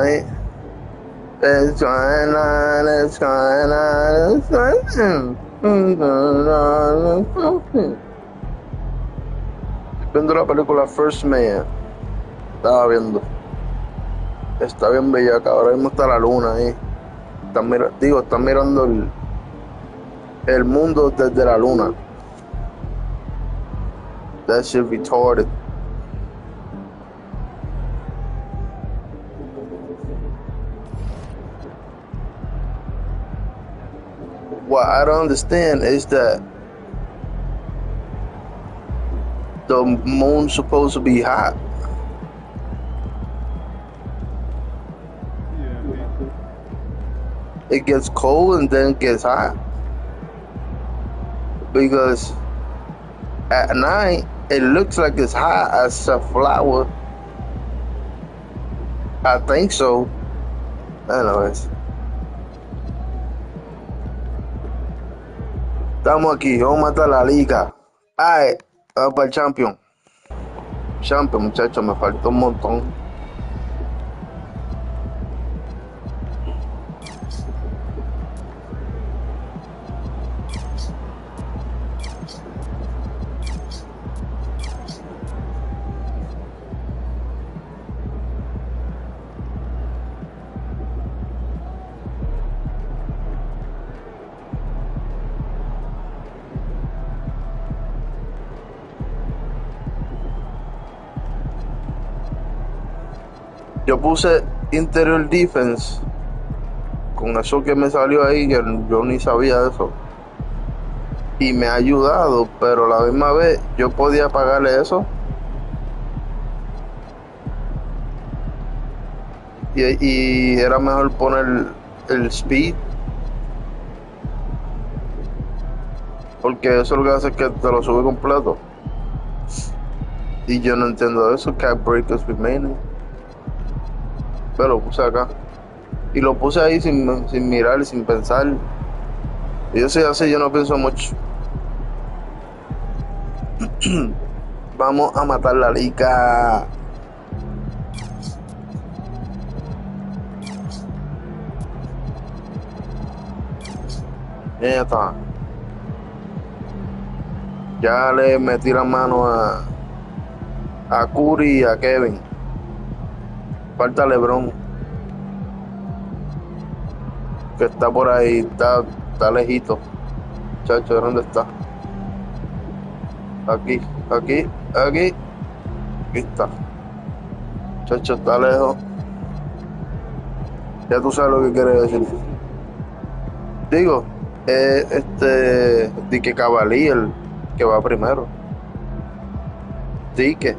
night. It's going on, it's going on, it's going on. Viendo la película First Man. Estaba viendo. Está bien bella, ahora mismo está la luna ahí. Están mirando el mundo desde la luna. That shit retarded. What I don't understand is that the moon's supposed to be hot. It gets cold and then gets hot. Because at night, it looks like it's hot as a flower. I think so. Anyways. Estamos aquí, vamos a matar la liga. Ay, vamos para el champion. Champion, muchachos, me faltó un montón. Yo puse interior defense con eso que me salió ahí, que yo ni sabía eso. Y me ha ayudado, pero la misma vez yo podía pagarle eso. Y era mejor poner el speed. Porque eso lo que hace es que te lo sube completo. Y yo no entiendo eso, cap breakers remaining. Pero lo puse acá. Y lo puse ahí sin mirar y sin pensar. Y yo soy así, yo no pienso mucho. Vamos a matar la liga. Ya está. Ya le metí la mano a Curry y a Kevin. Falta LeBron, que está por ahí, está lejito. Chacho, ¿dónde está? Aquí. Aquí está. Chacho, está lejos. Ya tú sabes lo que quiere decir. Digo, Dique Cavalier, que va primero. Dique.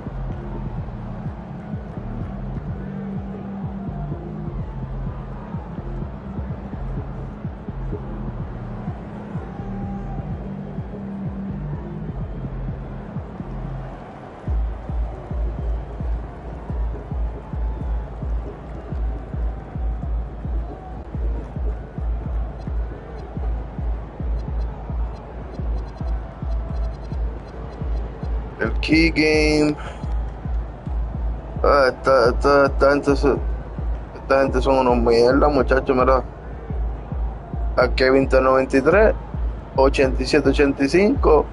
El key game. Esta gente son unos mierda, muchachos, mira. A Kevin está 93, 87, 85,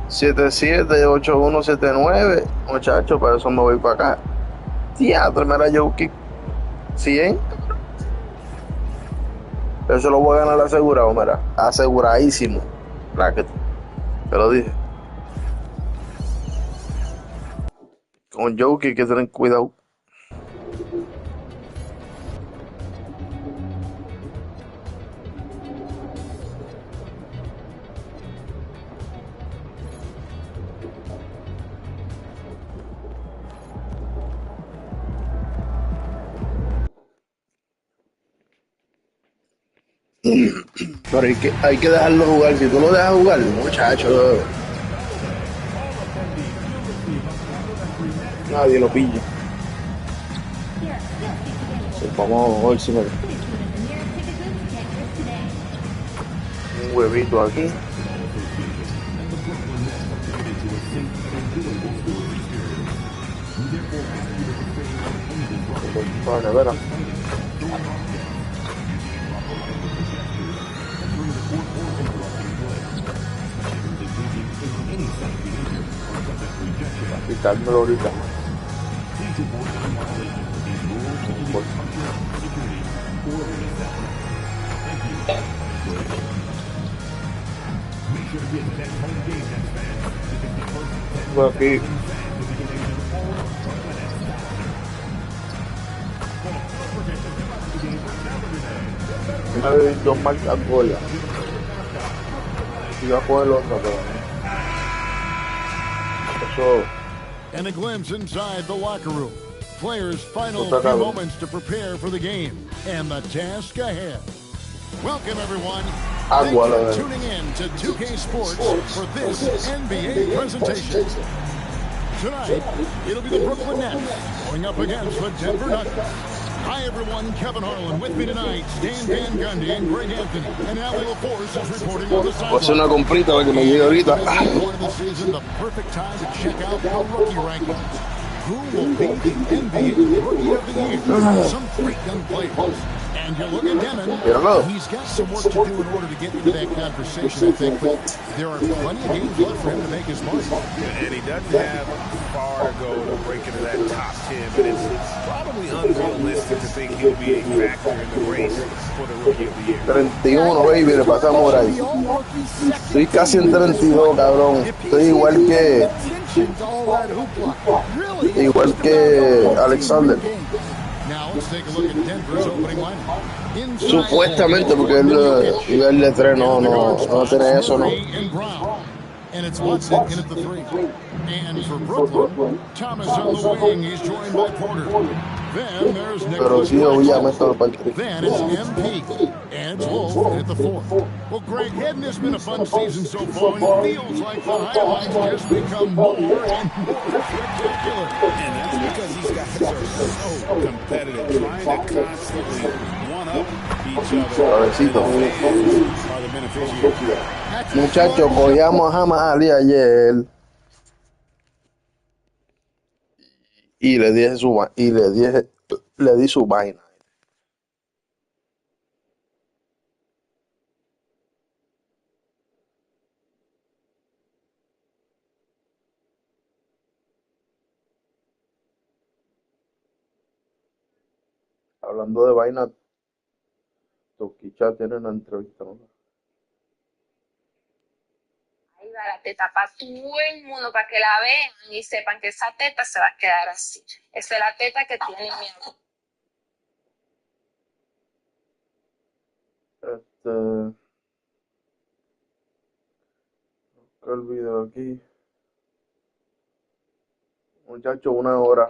77, 81, 79. Muchachos, para eso me voy para acá. Teatro, mira, Jokic 100. Eso lo voy a ganar asegurado, mira. Aseguradísimo. Bracket. Te lo dije. Con Jokic hay que tener cuidado. Pero hay que dejarlo jugar. Si tú lo dejas jugar, muchacho, nadie lo pilla. Vamos a ver si me... Un huevito aquí. Vale, verá. Quitármelo ahorita. Bueno, aquí. Una de dos marcas Goya. Iba a coger otra, pero eso. And a glimpse inside the locker room. Players' final Otra few cabrón. moments to prepare for the game and the task ahead. Welcome, everyone. Thank Agua, you la for de. tuning in to 2K Sports for this NBA presentation. Tonight, it'll be the Brooklyn Nets going up against the Denver Nuggets. Hi, everyone. Kevin Harlan with me tonight. Stan Van Gundy and Greg Anthony. And Allie LaForce is reporting on the Voy a hacer una sideline. comprita para que me llegue And ahorita. the midway point of the season, the perfect time to check out the rookie rankings. Who will be the NBA Rookie of the Year? Some great young players. And you look at Demon, he's got some work to do in order to get into that conversation, I think, but there are plenty of games left for him to make his mark. And he doesn't have far to go to break into that top 10, but it's probably unrealistic to think he'll be a factor in the race for the Rookie of the Year. 31, baby, le pasamos por ahí. Estoy casi en 32, cabrón. Estoy igual que Alexander. Supuestamente, porque el de 3 no tiene eso, ¿no? And it's Watson in at the 3. And for Brooklyn, Thomas on the wing. He's joined by Porter. Then there's Nicholas Batum. Then it's MP. And it's Wolf at the 4. Well, Greg, hadn't this been a fun season so far? And it feels like the highlights just become more and more spectacular. And that's because these guys are so competitive, trying to constantly one-up each other. And the fans are the beneficiaries. Muchachos, cogíamos a Jamal Ali ayer y le di su vaina. Hablando de vaina, Toquicha tiene una entrevista, ¿no? Ahí va la teta para todo el mundo, para que la vean y sepan que esa teta se va a quedar así. Esa es la teta que tiene miedo. El video aquí. Muchachos, 1 hora.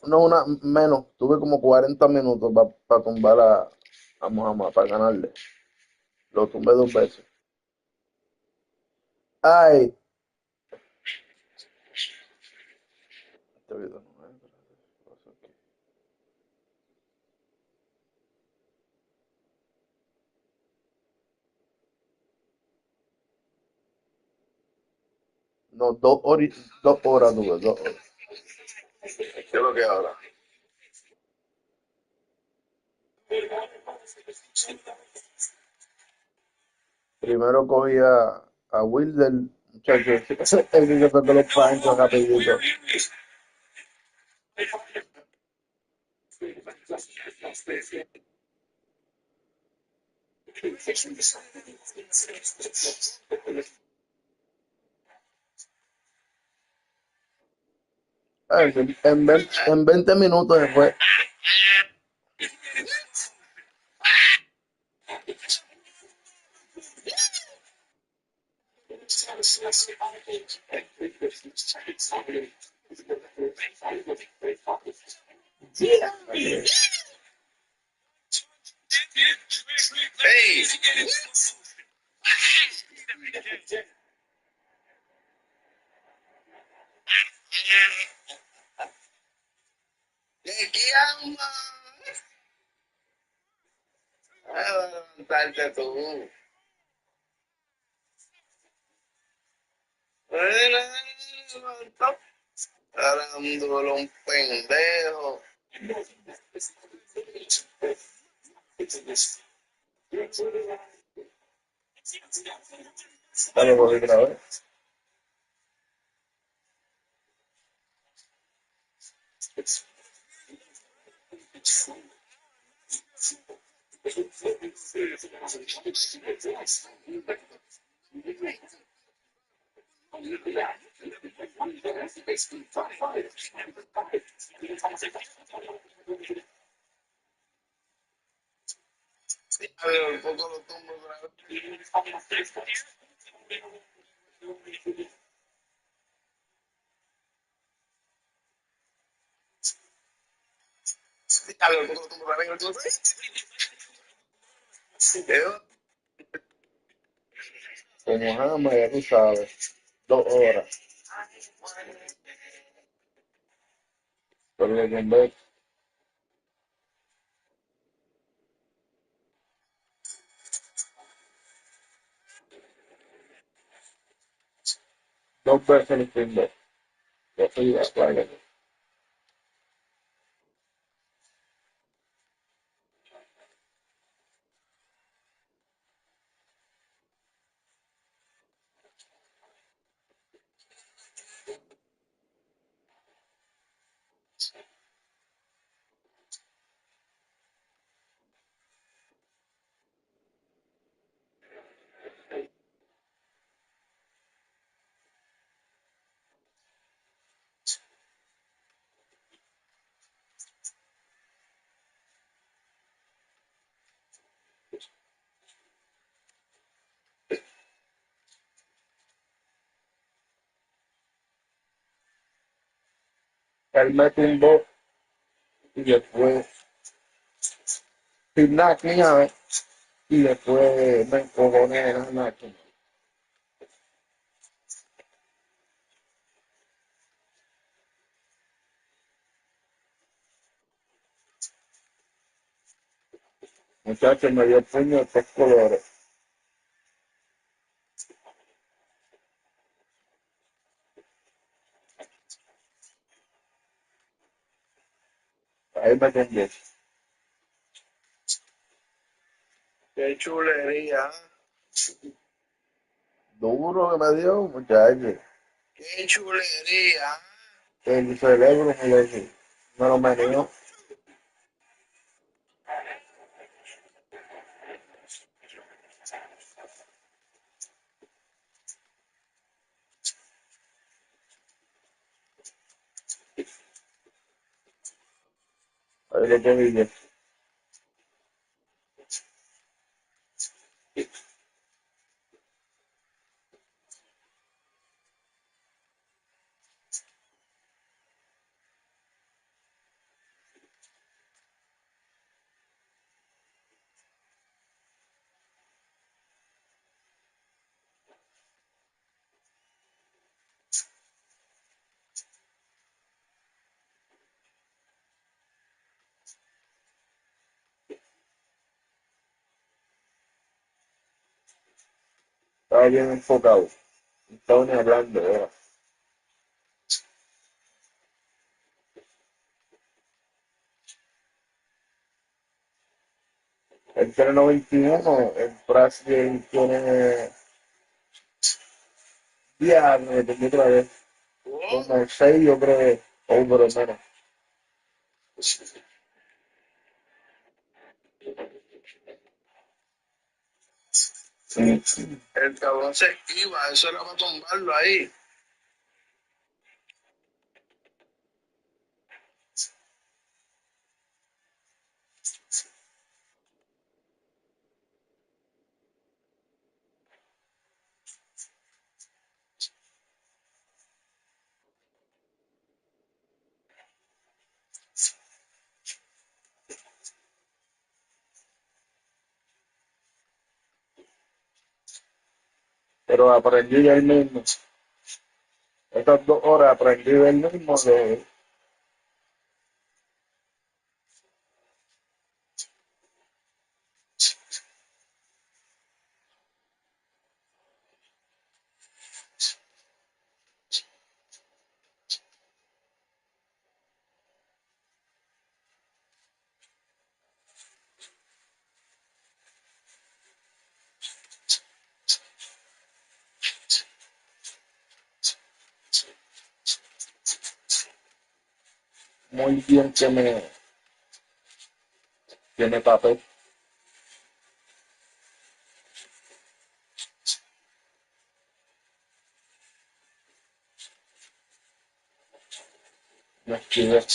Una menos. Tuve como 40 minutos para tumbar a Muhammad, para ganarle. Lo tumbé 2 veces. Ay. Este video no es. No, 2 horas tuve, 2 horas. ¿Qué es lo que ahora? Primero cogí a Wilder, muchachos. El que se fue los panchos rapidito. En 20 minutos se fue. Hey. ¿Qué anda? Levantarte tú. Levantó. Dándole un pendejo. Dale, por otra vez. Dale, un poco lo tumbo otra vez. Dale, un poco lo tumbo otra vez. Como jama, ya tú sabes. 2 horas. Pero lo que en vez, dos veces el primer. Yo soy la playa. Él me tumbó y después, sin nada, ni nada, y después me encojoné en la máquina. Muchachos, me dio puño de tres colores. Ahí me tumbó. Qué chulería. Duro que me dio, muchachos. Qué chulería. El cerebro me lo meneó. Ahí lo cogí yo. Estaba bien enfocado. No estaba ni hablando, era. El 391, el Brasil tiene diablo, me tengo otra vez. Como 6, yo creo, o por lo menos. El cabrón se esquiva, eso era para tumbarlo ahí. Pero aprendí del mismo. Estas 2 horas aprendí del mismo. muy bien que me tapé. Me esquivé.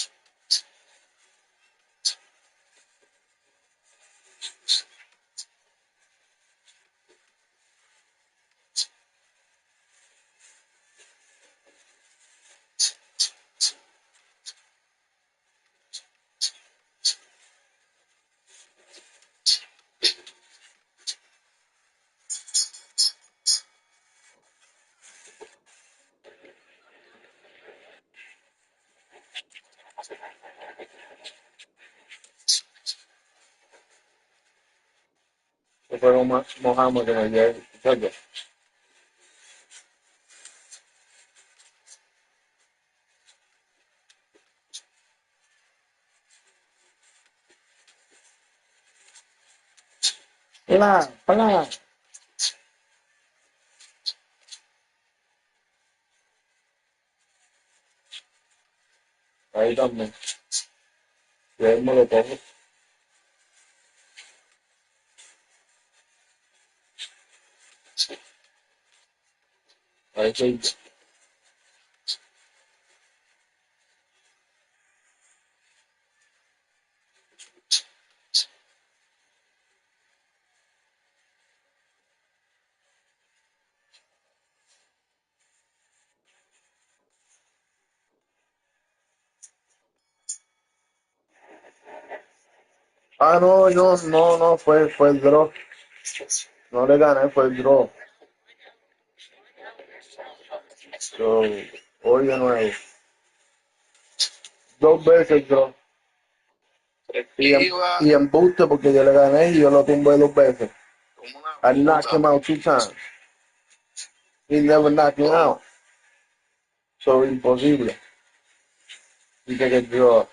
Que fue mojamos que me llevé. Hola, hola. Ahí también. Y ahí me lo pongo. Ahí sí. Ah, no, fue el draw. No le gané, fue el draw. So, hoy de nuevo. 2 veces draw. Y embuste porque yo le gané y yo lo tumbé 2 veces. I knocked him out 2 times. He never knocked me out. So, imposible. Dice que draw.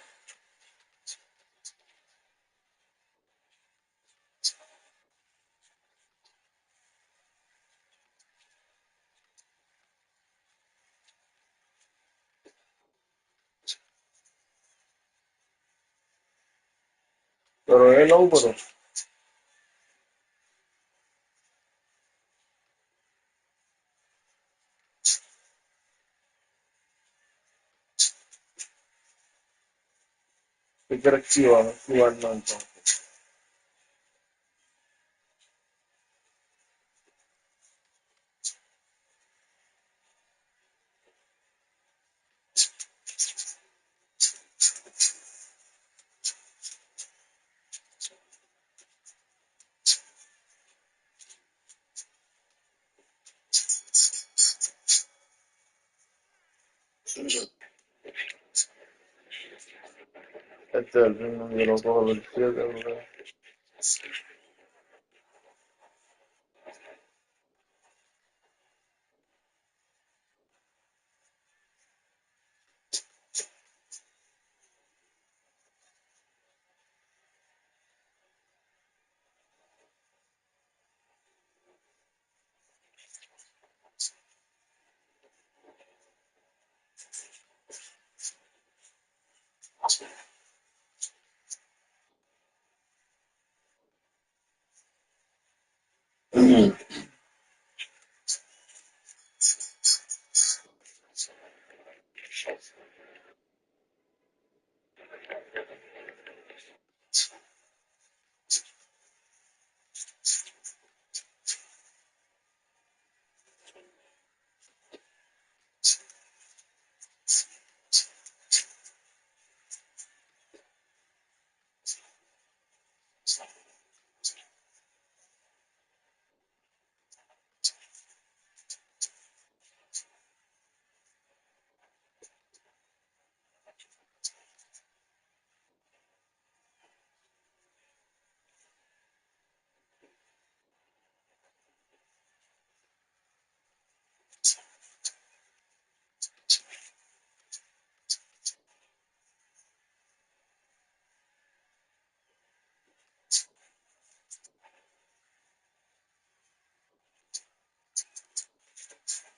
Pero él no, pero ¿qué crees que iba a jugar no entonces? Este es el ritmo, yo lo cojo del 7, bro.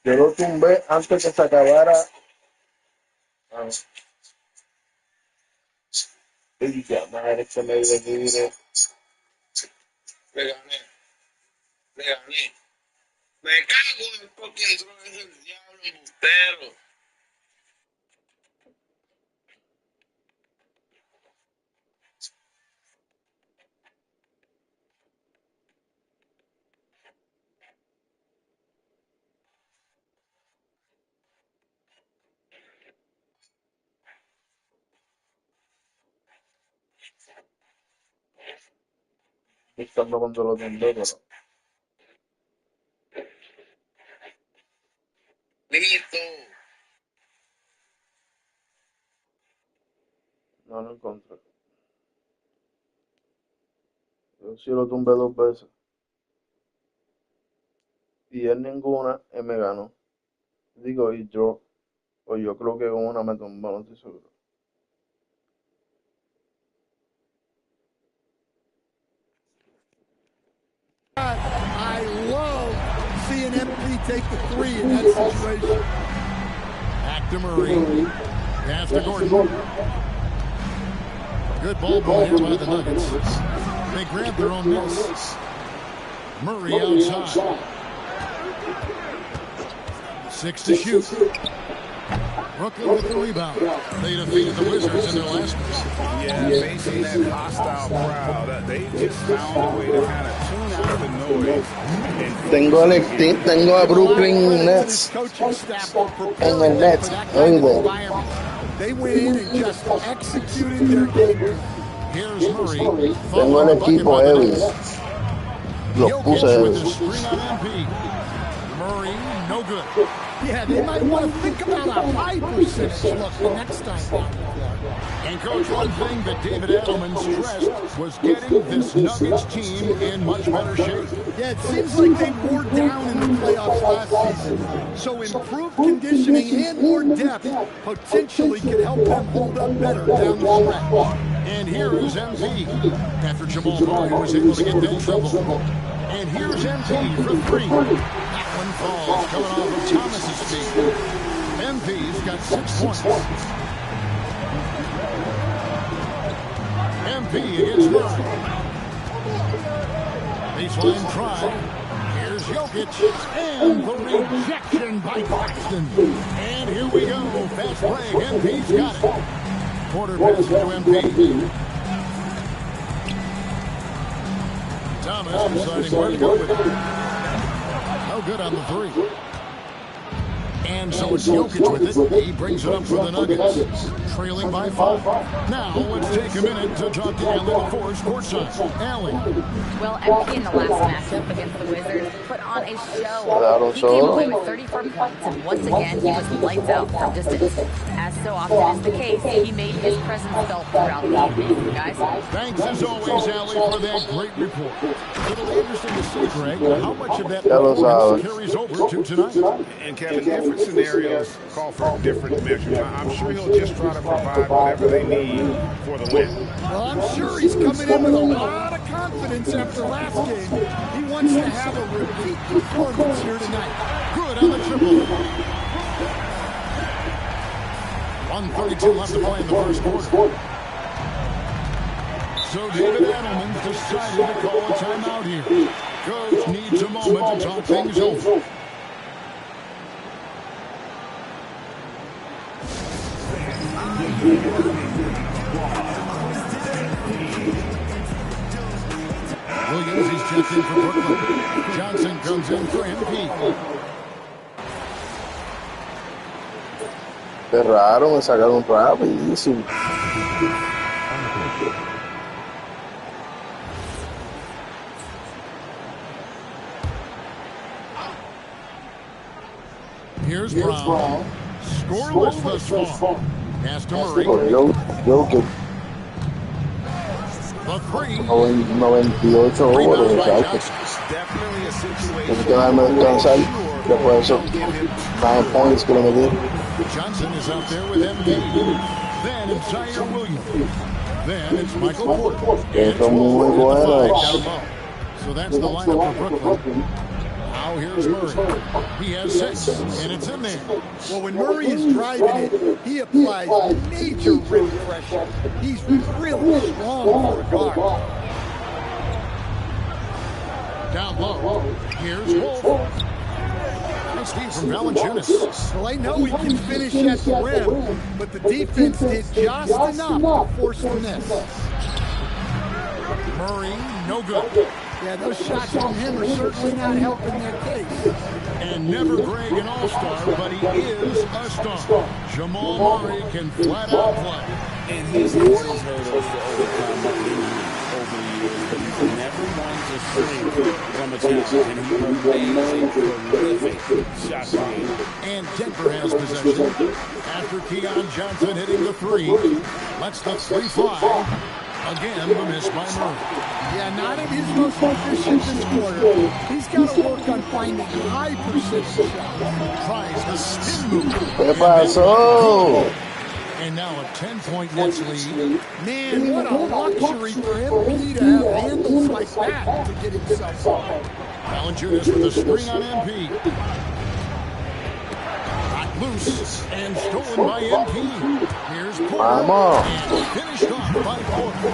Yo lo tumbé antes que se acabara. Ah, Madre, se me viene. Le gané. Le gané. Me cago en porque entró ese diablo embustero. Buscando cuando lo tengo, pero Listo. no lo encontré. Yo sí lo tumbé 2 veces. Y en ninguna, él me ganó. Digo, y yo, o yo creo que con una me tumbó, no estoy seguro. I love seeing MP take the 3 in that situation. Back to Murray. Pass to Gordon. Good ball brought in by the Nuggets. They grab their own miss. Murray outside. 6 to shoot. Brooklyn with the rebound. They defeated the Wizards in their last one. Yeah, facing that hostile crowd, they just found a way to kind of tune out the noise. Tengo a Brooklyn Nets en el Nets. Oído. They went in and just executed their game. Here's Murray. Tengo el equipo heavy. Los puse heavy. Murray, no good. Yeah, they might want to think about a high percentage look the next time down the floor. And Coach, one thing that David Edelman stressed was getting this Nuggets team in much better shape. Yeah, it seems like they wore down in the playoffs last season. So improved conditioning and more depth potentially could help them hold up better down the stretch. And here is MP after Jamal Murray was able to get that triple. And here's MP for 3. That one falls coming off of Thomas's feet. MP's got 6 points. MP against Murray. Baseline try. Here's Jokic. And the rejection by Claxton. And here we go. Fast break. MP's got it. Porter passes to MP. Thomas deciding where to go with it. No good on the 3. And so it's Jokic with it. He brings it up for the Nuggets. Trailing by 5. Now let's take a minute to talk to Allie LaForge courtside. Allie. Well, MP in the last matchup against the Wizards put on a show. He came away with 34 points, and once again, he was lights out from distance. As so often is the case, he made his presence felt throughout the evening, guys. Thanks as always, Allie, for that great report. It'll be interesting to see, Greg, how much of that carries over to tonight. And Kevin, different scenarios call for different measures. I'm sure he'll just try to provide whatever they need for the win. Well, I'm sure he's coming in with a lot of confidence after last game. He wants to have a repeat performance here tonight. Good on the triple. 1:32 left to play in the first quarter. So David Edelman decided to call a timeout here. Coach needs a moment to talk things over. Williams, he's checked in for Brooklyn. Johnson comes in for MP. Cerraron, me sacaron rapidísimo. Here's Brown. Scoreless thus far. Pass to Murray. Jokic. The 3. 98 horas, muchachos. Definitely a situation. Tengo que darme descansar. Después de eso, 9 points que le metí. Johnson is out there with MP. Then it's Zaire Williams. Then it's Michael Porter. Que son muy buenos. So that's the lineup for Brooklyn. How here's Murray. He has 6, and it's in there. Well, when Murray is driving it, he applies major rim pressure. He's really strong for a guard. Down low, here's Wolf. Nice feed from Valanciunas. Well, I know he can finish at the rim, but the defense did just enough to force the miss. Murray, no good. Yeah, those shots from him are certainly not helping their case. And never Greg an all-star, but he is a star. Jamal Murray can flat out play. And he's had his hurdles to overcome over the years, but he's never one to shrink from a challenge, and he remains a prolific shot creator. And Denver has possession after Keon Johnson hitting the 3. Lets the 3 fly. Again, the miss by Murray. Yeah, not at his most efficient this quarter. He's got to work on finding high precision shots. Tries the spin move. And now a 10-point Nets lead. Man, what a luxury for MP to have handles like that to get himself off. Valanciunas with a screen on MP. Got loose and stolen by MP. Here's Porter. And finished off by Porter.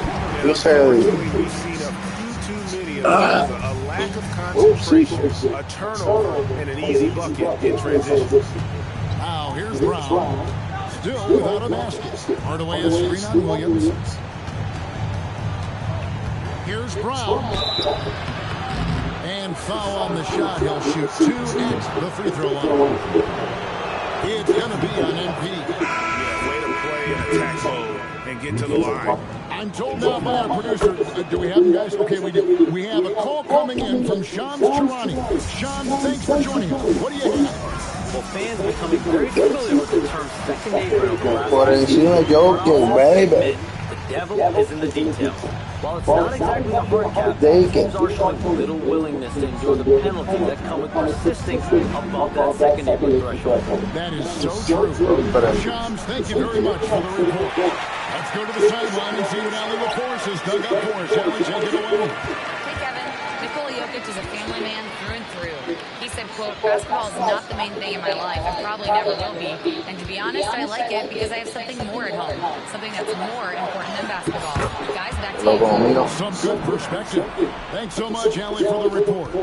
Look at We've seen a few too many of those. A lack of concentration, a turnover, and an easy bucket in transition. Now here's Brown. Still without a basket. Hardaway a screen on Williams. Here's Brown. And foul on the shot. He'll shoot 2 at the free throw line. It's going to be on MP. Yeah, way to play in attack mode and get to the line. I'm told now by our producer, do we have them, guys? Okay, we do. We have a call coming in from Shams Charania. Shams, thanks for joining us. What do you have? Well, fans are becoming very familiar with the term second-day over Por encima Jokic, baby. The devil is in the details. While it's not exactly a hard cap, teams are showing little willingness to endure the penalties that come with persisting above that second-day threshold. That is so true. Shams, thank you very much for the report. Let's go to the sideline and see what Allie LaForce has dug up for us. Allie, take it away. Hey, Kevin. Nikola Jokic is a family man through and through. He said, quote, basketball is not the main thing in my life and probably never will be. And to be honest, I like it because I have something more at home. Something that's more important than basketball. Guys, back to you. Some good perspective. Thanks so much, Allie, for the report.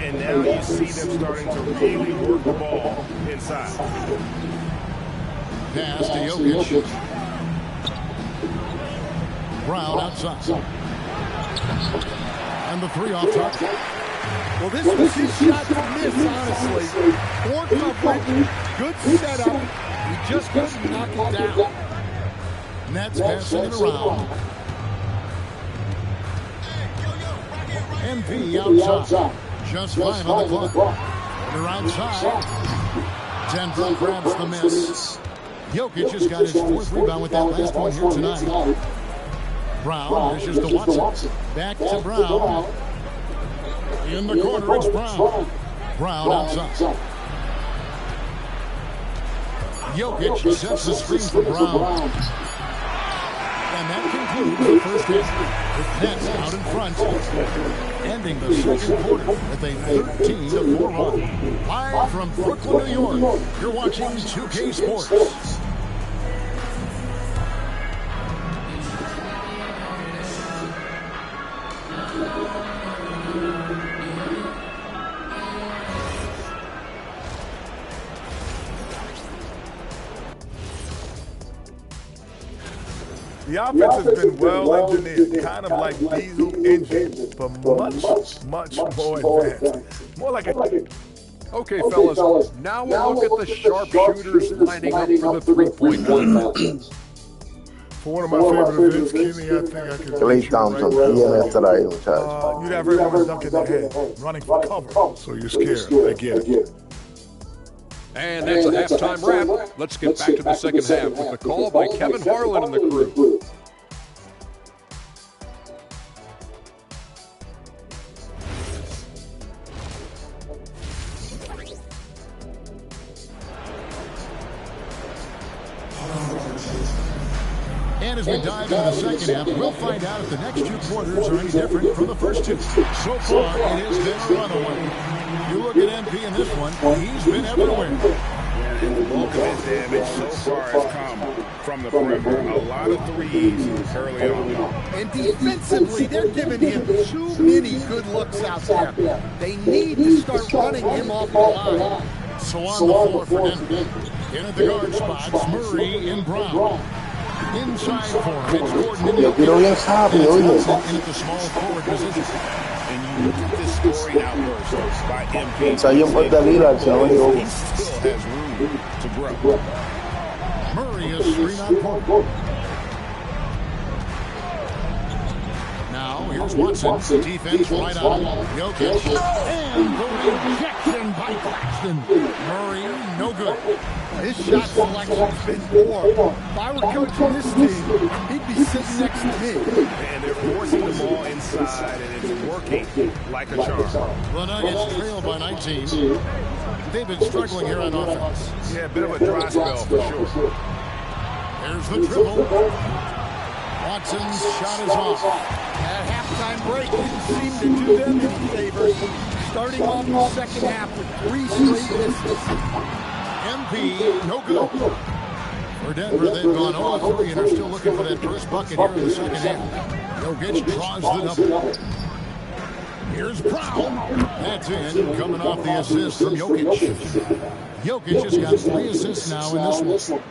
And now you see them starting to really work the ball inside. Pass to Jokic. Brown outside. And the 3 off target. Well, this was his shot to miss, honestly. Poor coverage, good setup. He just couldn't knock it down. Nets passing it around. MP outside. Just 5 on the clock. They're outside. Denver grabs the miss. Jokic has got his 4th rebound with that last one here tonight. Brown dishes to Watson. Back to Brown. In the corner, it's Brown. Brown outside. Jokic sets the screen for Brown. And that concludes the first half. With Nets out in front. Ending the second quarter with a 13-4 run. Live from Brooklyn, New York, you're watching 2K Sports. The offense has been well engineered, kind of like diesel engine, but much more advanced. More like a... Okay, fellas, now we'll look at the sharpshooters lining up for the three-point line. For one of my favorite events, Kenny, I think I could... Clay Thompson, you'd have everyone ducking their head, running for cover. So you're scared, I get it. And that's a halftime wrap. Let's get back to the second half with the call by Kevin Harlan and the crew. And as we dive into the second half, we'll find out if the next 2 quarters are any different from the first 2. So far, it has been a runaway. you look at MP in this one, he's been everywhere. Yeah, and the bulk of his damage so far has come from the perimeter. A lot of threes early on. And defensively, they're giving him too many good looks out there. They need to start running him off the line. So on the floor for Denver. In at the guard spots, Murray and Brown. Inside for him, it's Gordon in the in at the small forward position. And you look at this scoring outburst by MP. He still has room to grow. Murray is screen on Porter. Now here's Watson. Defense right on Jokic. And the rejection by Claxton. Murray, no good. His shot selection's been poor. If I were coaching this team, he'd be sitting next to me. And they're forcing the ball inside, and it's working like a charm. The Nuggets trail by 19. They've been struggling here on offense. Yeah, a bit of a dry spell for sure. There's the dribble. Watson's shot is off. That halftime break didn't seem to do them any favors. Starting off the second half with 3 straight misses. MP, no good. For Denver, they've gone 0-3 and are still looking for that first bucket here in the second half. Jokic draws the double. Here's Brown. That's in, coming off the assist from Jokic. Jokic has got 3 assists now in this one.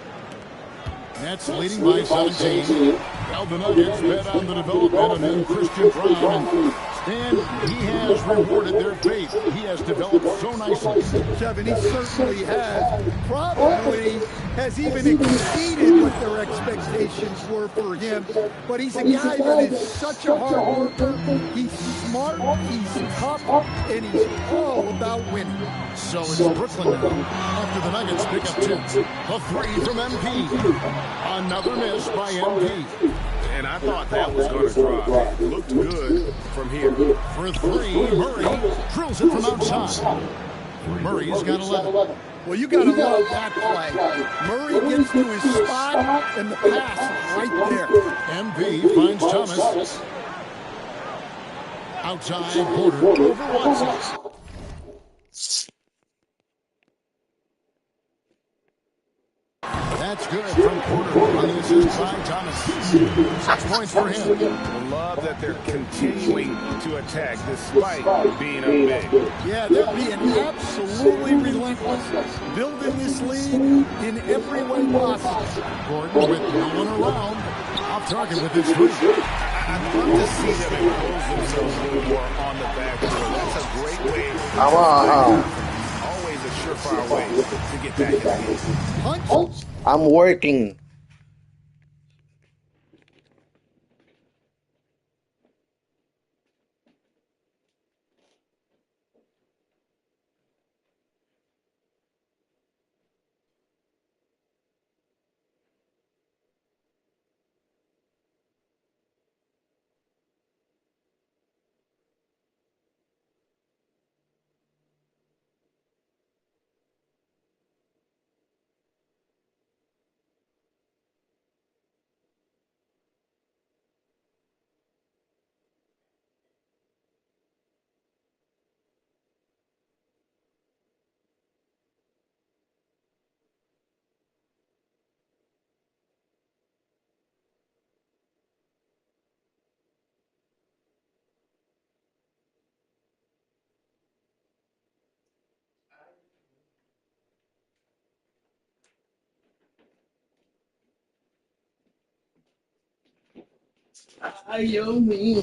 Nets leading by 17. Now the Nuggets bet on the development of new Christian Brown. And he has rewarded their faith. He has developed so nicely. Kevin, he certainly has. Probably has even exceeded what their expectations were for him. But he's a guy that is such a hard worker. He's smart, he's tough, and he's all about winning. So it's Brooklyn now, after the Nuggets pick up 2. A 3 from MP. Another miss by MP. And I thought that was going to drop. It looked good from here. For 3, Murray drills it from outside. Murray's got 11. Well, you got to love that play. Murray gets to his spot, and the pass is right there. MP finds Thomas. Outside, Porter over Watson. That's good from Porter on the assist by Thomas. 6 points for him. I love that they're continuing to attack despite being up big. Yeah, they're being absolutely relentless. Building this lead in every way possible. Gordon with no one around. Off target with his 3. I'd love to see them impose themselves a little more on the backboard. That's a great way. Always a surefire way to get back in the game. I'm working. Ay, Dios mío.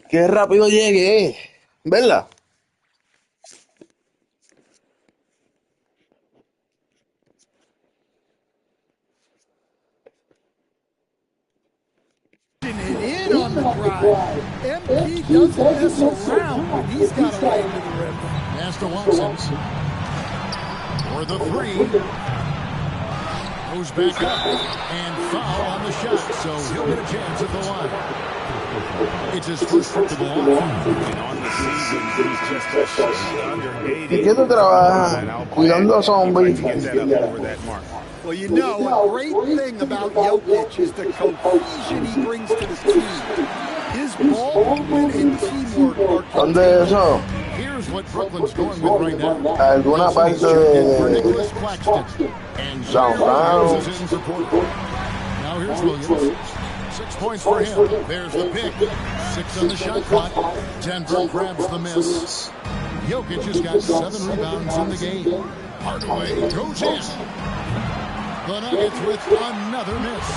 Qué rápido llegué. ¿Verdad? It in on the drive. MP doesn't mess around when he's got to lay into the rim. Master Watson for the 3. Goes back up and foul on the shot, so he'll get a chance at the line. It's his first trip to the line. And on the season, he's just a shade under 80. ¿Y qué tú trabajas? Cuidando zombies. Get that up over that mark. Well, you know, a great thing about Jokic is the cohesion he brings to the team. His ball movement and teamwork are ¿Dónde es eso? Here's what Brooklyn's going with right now. Alguna parte For de Nicholas Claxton. And Brown. Williams is in for Portland. Now here's Williams. 6 points for him. There's the pick. 6 on the shot clock. Denver grabs the miss. Jokic has got 7 rebounds in the game. Hardaway goes in. The Nuggets with another miss.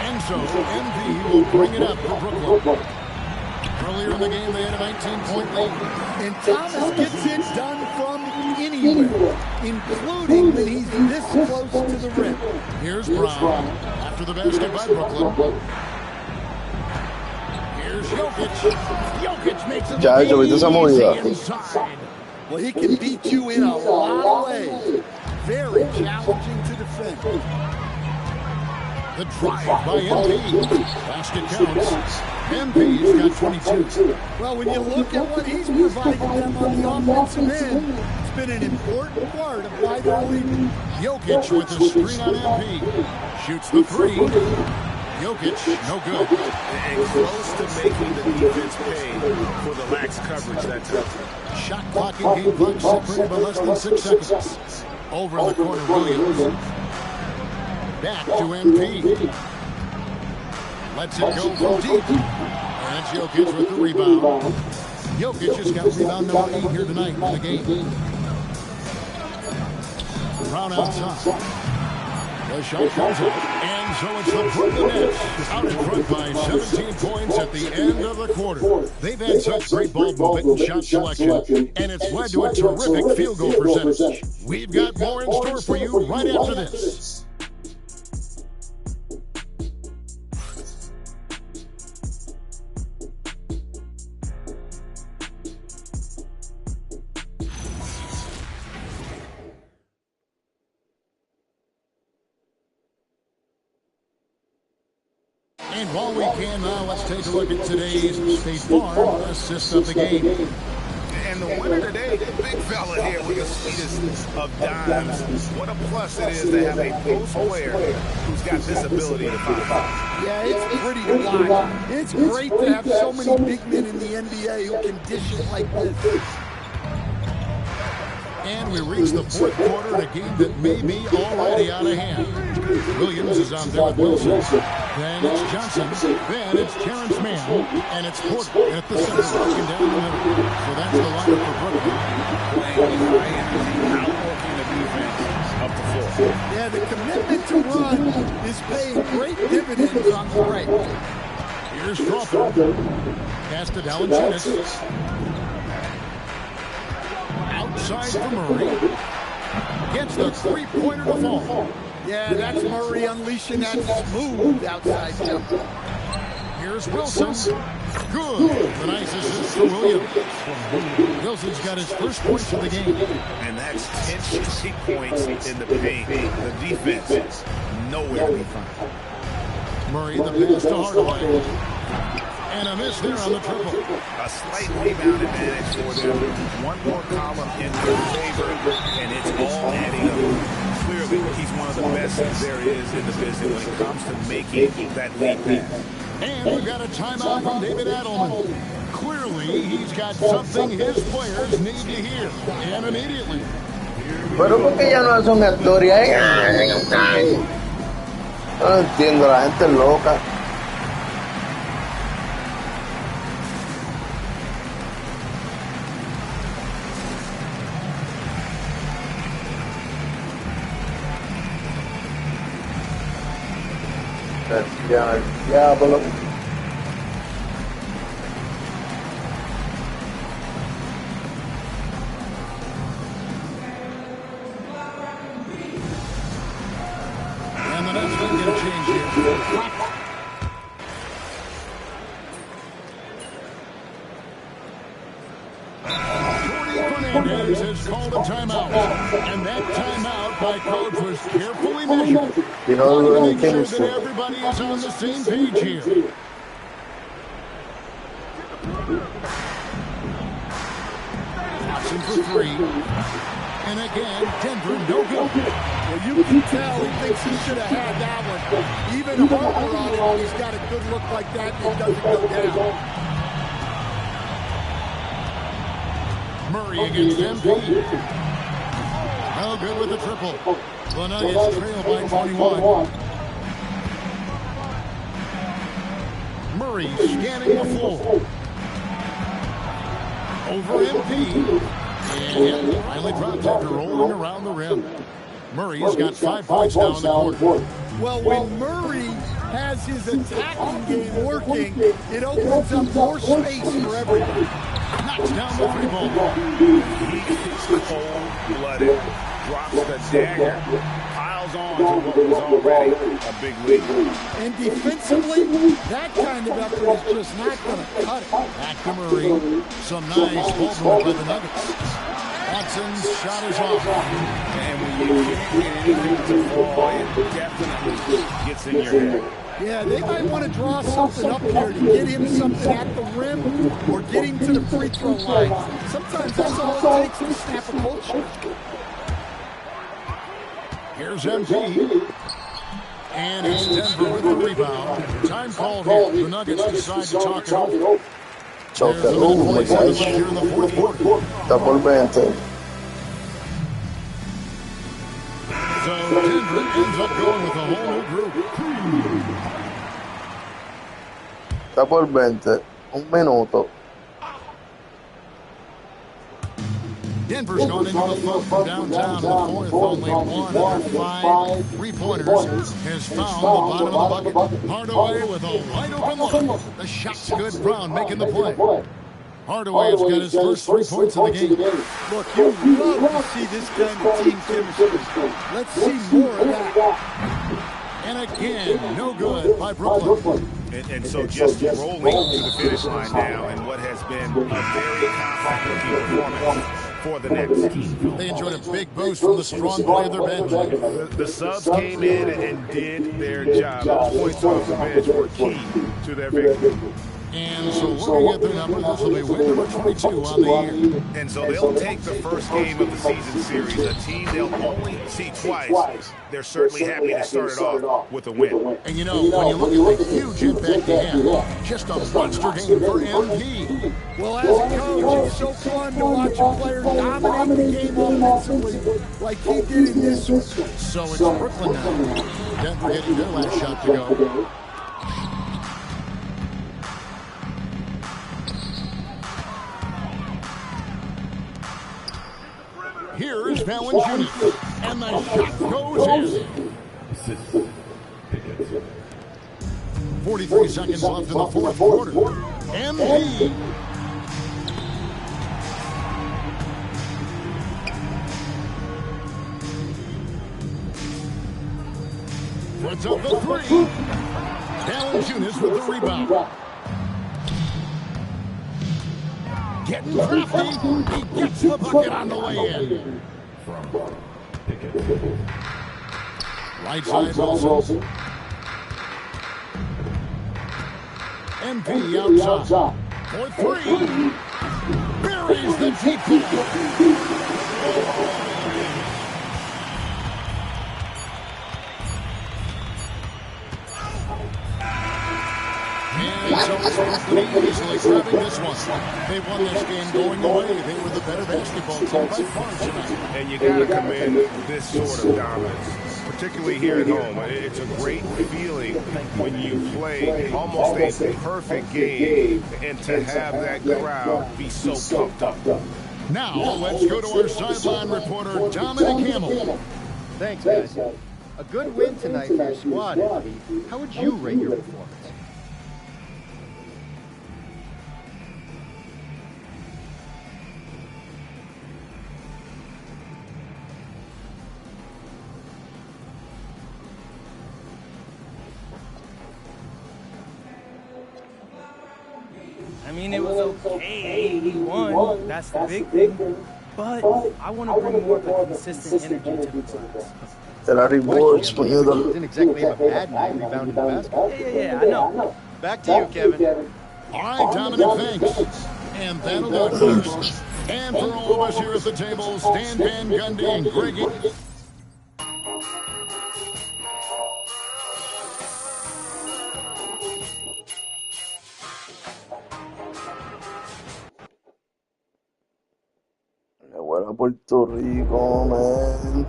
And so MV will bring it up for Brooklyn. Earlier in the game, they had a 19-point lead. And Thomas gets it done from anywhere, including when he's this close to the rim. Here's Brown after the basket by Brooklyn. Here's Jokic. Jokic makes it easy inside. Well, he can beat you in a lot of ways. Very challenging to defend. The drive by MP. Basket counts. MP's got 22. Well, when you look at what he's provided them on the offensive end, it's been an important part of why they're leading. Jokic with the screen on MP. Shoots the 3. Jokic, no good. And close to making the defense pay for the lax coverage that time. Shot clock and game clock separated by less than 6 seconds. Over in the corner, Williams. Back to MP. Lets it go from deep. And it's Jokic with the rebound. Jokic has got rebound number 8 here tonight in the game. Brown outside. The shot comes up. And so it's the Brooklyn Nets out in front by 17 points at the end of the quarter. They've had such great ball movement and shot selection, and it's led to a terrific field goal percentage. We've got more in store for you right after this. And while we can now, let's take a look at today's State Farm assist of the game. And the winner today, the big fella here with the sweetest of dimes. What a plus it is to have a post player who's got this ability to find. Yeah, it's pretty to watch. It's great to have so many big men in the NBA who can dish it like this. And we reach the fourth quarter in a game that may be already out of hand. Williams is on there with Wilson. Then it's Johnson. Then it's Terrence Mann. And it's Porter at the center, walking down the middle. So that's the lineup for Brooklyn. Playing high energy, outworking the defense up the floor. Yeah, the commitment to run is paying great dividends on the right. Here's Crawford. Pass to Valanciunas. Outside for Murray. Gets the three-pointer to fall. Yeah, that's Murray unleashing that smooth outside jumper. Here's Wilson. Good. The nice assist for Williams. Wilson's got his first points of the game. And that's 10 straight points in the paint. The defense is nowhere to be found. Murray, the pass to Hardaway. And a miss there on the triple. A slight rebound advantage for them. One more column in their favor, and it's all adding up. Clearly, he's one of the best there is in the business when it comes to making that lead pass. And we've got a timeout from David Adelman. Clearly, he's got something his players need to hear, and immediately. Pero porque ya no hacen una historia, no entiendo, la gente es loca. Diablo. And the Nets will get a change here. Fernandez has called a timeout. And that timeout by coach was carefully measured. You know, to make sure that everybody is on the same page here. Watson for 3. And again, Denver no good. Well, you can tell he thinks he should have had that one. Even Harper on it, he's got a good look like that and it doesn't go down. Murray against MP. No good with the triple. The Nuggets trail by 21. Murray scanning the floor. Over MP. And finally drops after rolling around the rim. Murray's got 5 points now in the quarter. Well, when Murray has his attacking game working, it opens up more space for everybody. Knocks down the 3-ball. He is cold-blooded, drops the dagger, piles on to what was already a big lead. And defensively, that kind of effort is just not going to cut it. Back to Murray. Some nice ball movement by the Nuggets. Watson's shot is off. And when you can't get anything to fall, it definitely gets in your head. Yeah, they might want to draw something up here to get him something at the rim or get him to the free throw line. Sometimes that's all it takes to snap a cold shot. Here's MP. And it's Denver with the rebound. Time called here. The Nuggets decide to talk it over. There's a minute 27 left here in the fourth quarter. Double vente. So Denver ends up going with a whole new group. Está por 20. Un minuto. Denver's gone into the funk from downtown in the fourth. Only 1 of 5 3-pointers has found the bottom of the bucket. Hardaway with a wide open look. The shot's good. Brown making the play. Hardaway's got his first 3 points of the game. Look, you love to see this kind of team chemistry. Let's see more of that. And again, no good by Brooklyn. And so just rolling to the finish line now in what has been a very compact performance for the Knicks. They enjoyed a big boost from the strong play of their bench. The subs came in and did their job. Those points off the bench were key to their victory. And so looking at their number, this will be win number 22 on the year. And so they'll take the first game of the season series, a team they'll only see twice. They're certainly happy to start it off with a win. And you know, when you look at the huge impact he had, just a monster game for MP. Well, as a coach, it's so fun to watch a player dominate the game offensively like he did in this one. So it's Brooklyn now. Denver getting their last shot to go. Here is Valanciunas, and the shot goes in. 43 seconds left in the fourth quarter. MP. Puts up the 3. Valanciunas with the rebound. Getting crafty. He gets the bucket on the way in. Right side Wilson. MP outside. For 3. Buries the deep. Easily grabbing this one. They won this game going away. They were the better basketball team by far tonight. And you got to commend this sort of dominance, particularly here at home. It's a great feeling when you play almost a perfect game and to have that crowd be so pumped up. Now let's go to our sideline reporter, Dominic Hamill. Thanks, guys. A good win tonight for your squad, Anthony. How would you rate your performance? I mean, it was okay, 81, that's the big thing, but I want to bring more of a consistent energy to the class. Didn't exactly have a bad night rebounding the basket. Yeah, I know. Back to you, Kevin. All right, Dominic, thanks. And that'll do it. And for all of us here at the table, Stan Van Gundy and Greg A Puerto Rico, man.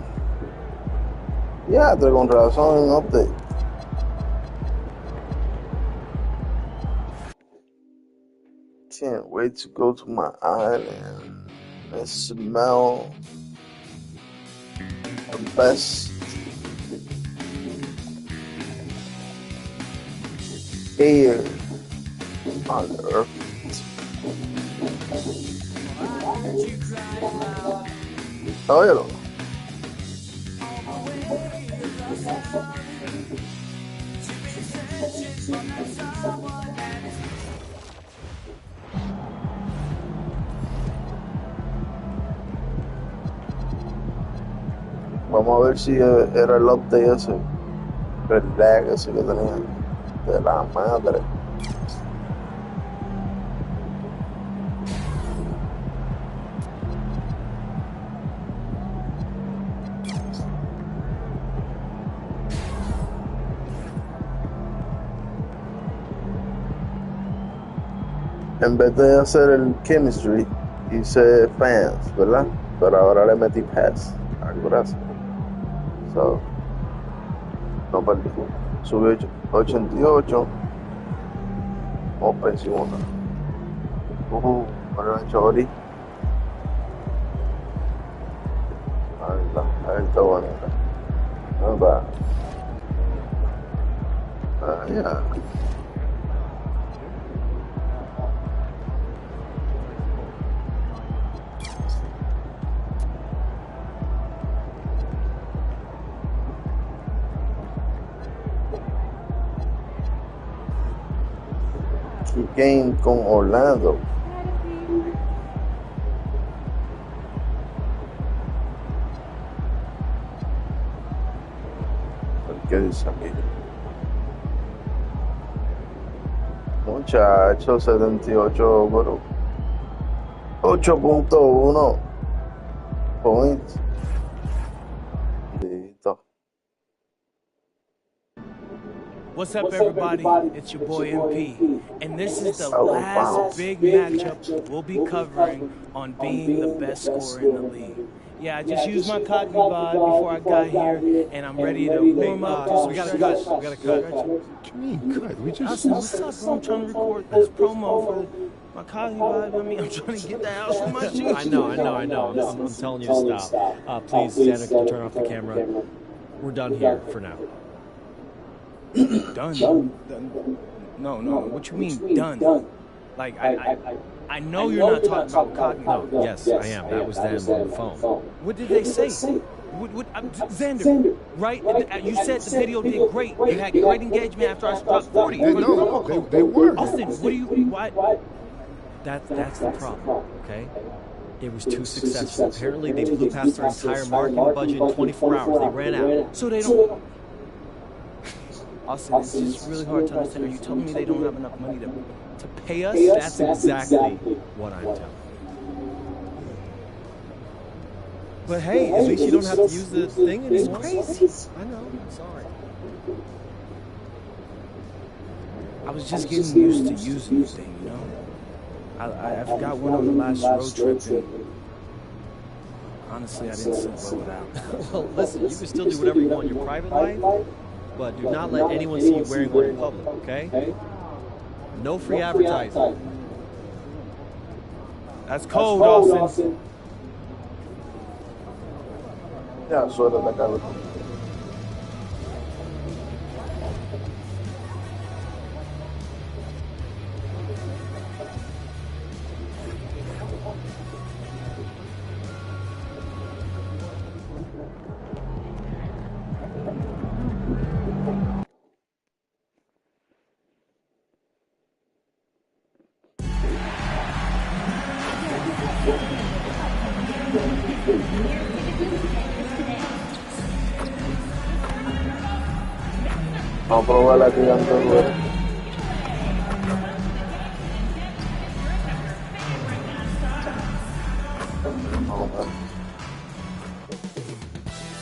Ya, con razón, update. Can't wait to go to my island and smell the best air on earth. Óyelo. Vamos a ver si era el update ese, el lag ese que tenía de la madre. En vez de hacer el chemistry, hice fans, ¿verdad? Pero ahora le metí pads. Gracias. So, no perdí. Subí 88. Vamos para encima. Para la chori. Ahí está bonita. No va. Ya. Game con Orlando. ¿Qué dice aquí? Muchacho, 78, bueno, 8.1 points. Listo. What's up, everybody? It's your boy MP, and this is the last big matchup we'll be covering on being the best scorer in the league. Yeah, I just used my Cotton Bod before I got here, and I'm ready to warm up. We got to cut. We got to cut. What do you mean cut? We just. What's up, bro? I'm trying to record this promo for my Cotton Bod. I mean, I'm trying to get the house from my shoes. I know. I'm telling you to stop. Please, Santa, can turn off the camera. We're done here for now. Done? No. What you mean done? Like I know you're not talking about Cotton. No, yes, I am. That was them on the phone. What did they say? Xander, right? You said the video did great. You had great engagement after I dropped 40. They were. Austin, why? That's the problem, okay? It was too successful. Apparently, they blew past their entire marketing budget in 24 hours. They ran out. So they don't. Austin, it's just really hard to understand. Are you telling me they don't have enough money to pay us? That's exactly what I'm telling you. But hey, at least you don't have to use the thing anymore. It's crazy. I know. I'm sorry. I was just getting used to using the thing, you know? I forgot one on the last road trip, and honestly, I didn't sleep well without. Well, listen, you can still do whatever you want in your private life, but do not let anyone see you wearing one in public, okay? No free advertising. That's cold, Austin. Ya, suéltate acá. Vamos a probar la gigante luego.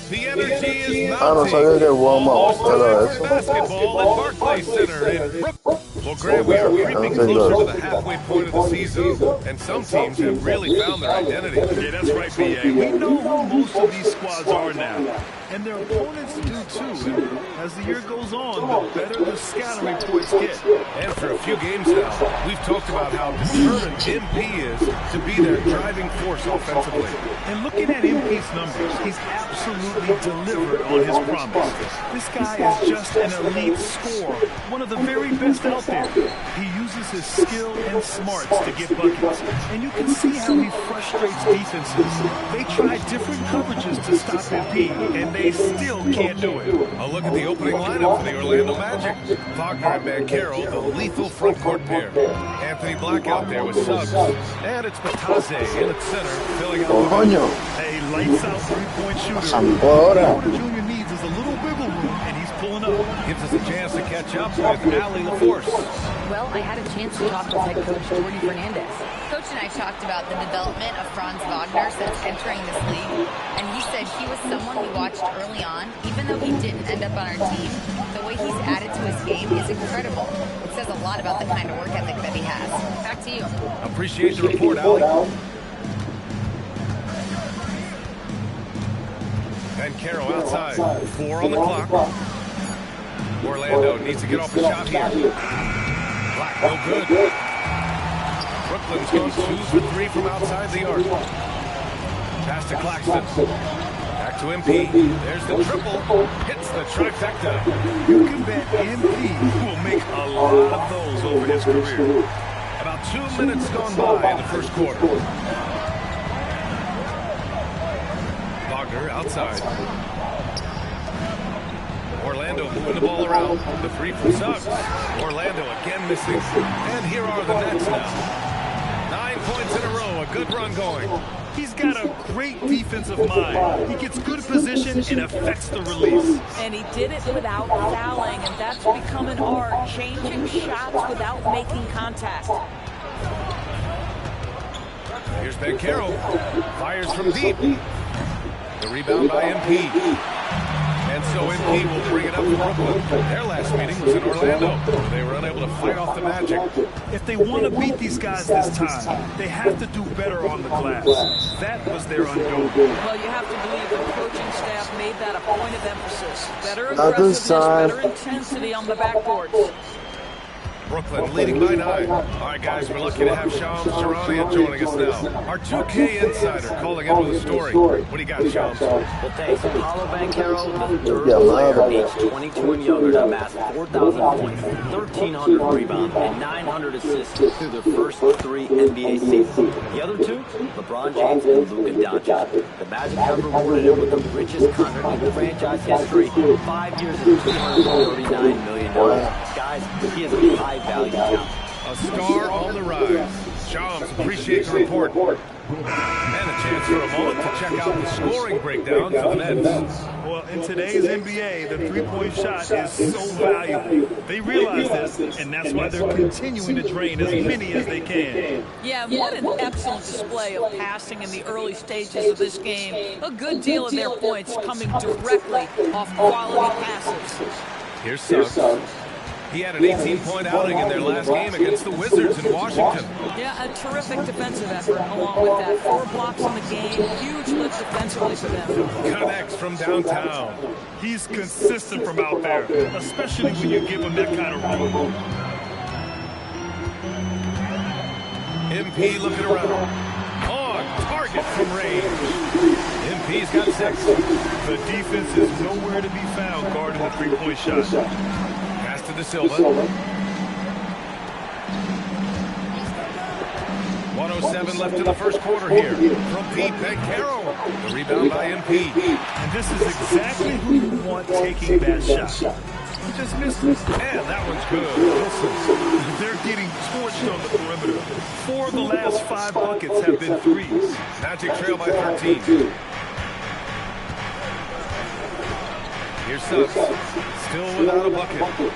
The energy is no sabía que el warm-up era eso. basketball at Barclays Center in Brooklyn. Grant, we are creeping closer to the halfway point of the season, and some teams have really found their identity. Yeah, that's right, B.A. We know who most of these squads are now, and their opponents do too. And as the year goes on, the better the scouting reports get. And for a few games now, we've talked about how determined MP is to be their driving force offensively. And looking at MP's numbers, he's absolutely delivered on his promise. This guy is just an elite scorer, one of the very best out there. He uses his skill and smarts to get buckets, and you can see how he frustrates defenses. They try different coverages to stop MP, and they still can't do it. A look at the opening lineup for the Orlando Magic. Wagner and Banchero, the lethal front court pair. Anthony Black out there with Suggs. And it's Batase in at center, filling out the a lights-out three-point shooter. What Junior needs is a little wiggle room, and he's pulling up. Gives us a chance to catch up with Allie LaForce. Well, I had a chance to talk with head coach Jordi Fernandez. Coach and I talked about the development of Franz Wagner since entering this league, and he said he was someone we watched early on. Even though he didn't end up on our team, the way he's added to his game is incredible. It says a lot about the kind of work ethic that he has. Back to you. Appreciate the report, Allie. Banchero outside. 4 on the clock. Orlando needs to get off the shot here. Black, no good. Brooklyn's gone 2 for 3 from outside the arc. Pass to Claxton. Back to MP. There's the triple. Hits the trifecta. You can bet MP will make a lot of those over his career. About 2 minutes gone by in the first quarter. Wagner outside. Orlando moving the ball around. The 3 from Suggs. Orlando again missing. And here are the Nets now. 9 points in a row. A good run going. He's got a great defensive mind. He gets good position and affects the release. And he did it without fouling, and that's become an art, changing shots without making contact. Here's Banchero. Fires from deep. The rebound by MP. And so MP will bring it up to Brooklyn. Their last meeting was in Orlando. They were unable to fight off the Magic. If they want to beat these guys this time, they have to do better on the glass. That was their undoing. Well, you have to believe the coaching staff made that a point of emphasis. Better aggressiveness, better intensity on the backboards. Brooklyn leading by 9. All right, guys, we're lucky to have Shams Charania joining us now. Our 2K insider calling in with a story. What do you got, Shams? Well, thanks. Paulo Banchero, the third player aged 22 and younger to amass 4,000 points, 1,300 rebounds, and 900 assists through their first 3 NBA seasons. The other 2, LeBron James and Luka Doncic. The Magic have rewarded him with the richest contract in franchise history, 5 years and $239 million. Guys, he is a high-value talent. A star on the rise. Shams, appreciate the report. And a chance for a moment to check out the scoring breakdown for the Nets. Well, in today's NBA, the three-point shot is so valuable. They realize this, and that's why they're continuing to drain as many as they can. Yeah, what an excellent display of passing in the early stages of this game. A good deal of their points coming directly off quality passes. Here's Suggs. He had an 18-point outing in their last game against the Wizards in Washington. Yeah, a terrific defensive effort along with that. 4 blocks in the game, huge lift defensively for them. Connects from downtown. He's consistent from out there, especially when you give him that kind of room. MP looking around. On target from range. MP's got 6. The defense is nowhere to be found guarding the three-point shot. To De Silva. 1:07 left in the first quarter here. From Pete Banchero. The rebound by MP. And this is exactly who you want taking that shot. He just missed it. And that one's good. Listen, they're getting torched on the perimeter. 4 of the last 5 buckets have been threes. Magic trail by 13. Here's Suggs. Still without a bucket.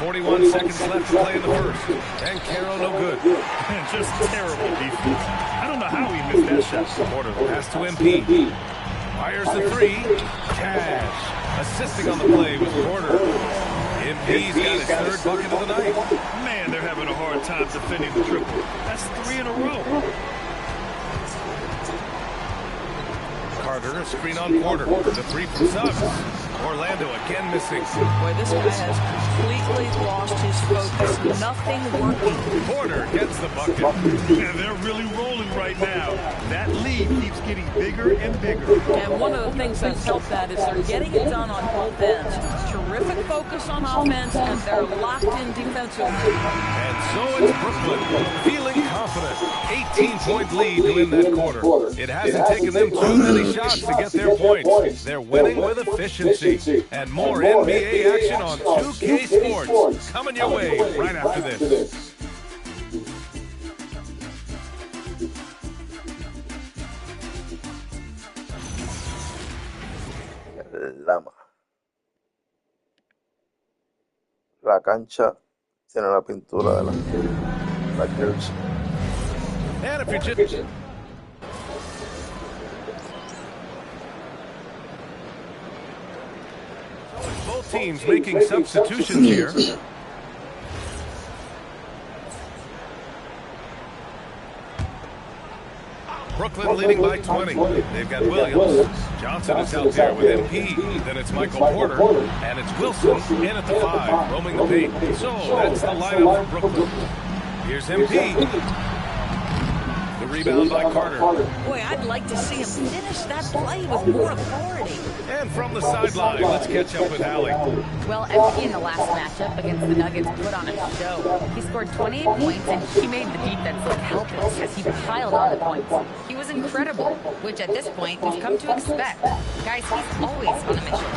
41 seconds left to play in the first. Banchero no good. Just terrible defense. I don't know how he missed that shot. Porter pass to MP. Fires the 3. Cash. Assisting on the play was Porter. MP's got his third bucket of the night. Man, they're having a hard time defending the triple. That's 3 in a row. Carter, a screen on Porter. The 3 from Suggs. Orlando again missing. Boy, this guy has completely lost his focus. Nothing working. Porter gets the bucket. Yeah, they're really rolling right now. That lead keeps getting bigger and bigger. And one of the things that's helped that is they're getting it done on both ends. Terrific focus on offense, and they're locked in defensively. And so it's Brooklyn, feeling confident. 18-point lead to win that quarter. It hasn't taken them too many shots to get their points. They're winning with efficiency. And more NBA action on 2K Sports coming your way right after this. La cancha tiene la pintura de la jersey. And if you're just... Both teams making substitutions here. Brooklyn leading by 20. They've got Williams. Johnson is out there with MP. Then it's Michael Porter. And it's Wilson in at the 5, roaming the paint. So that's the lineup for Brooklyn. Here's MP. The rebound by Carter. Boy, I'd like to see him finish that play with more authority. And from the sideline, let's catch up with Allie. Well, MP in the last matchup against the Nuggets put on a show. He scored 28 points, and he made the defense look helpless as he piled on the points. He was incredible, which at this point we've come to expect. Guys, he's always on a mission.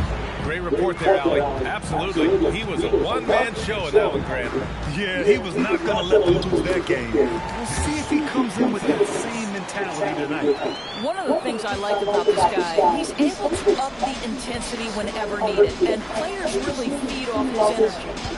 Great report there, Allie. Absolutely. He was a one-man show in that one, Grant. Yeah, he was not going to let them lose that game. We'll see if he comes in with that same mentality tonight. One of the things I like about this guy, he's able to up the intensity whenever needed, and players really feed off his energy.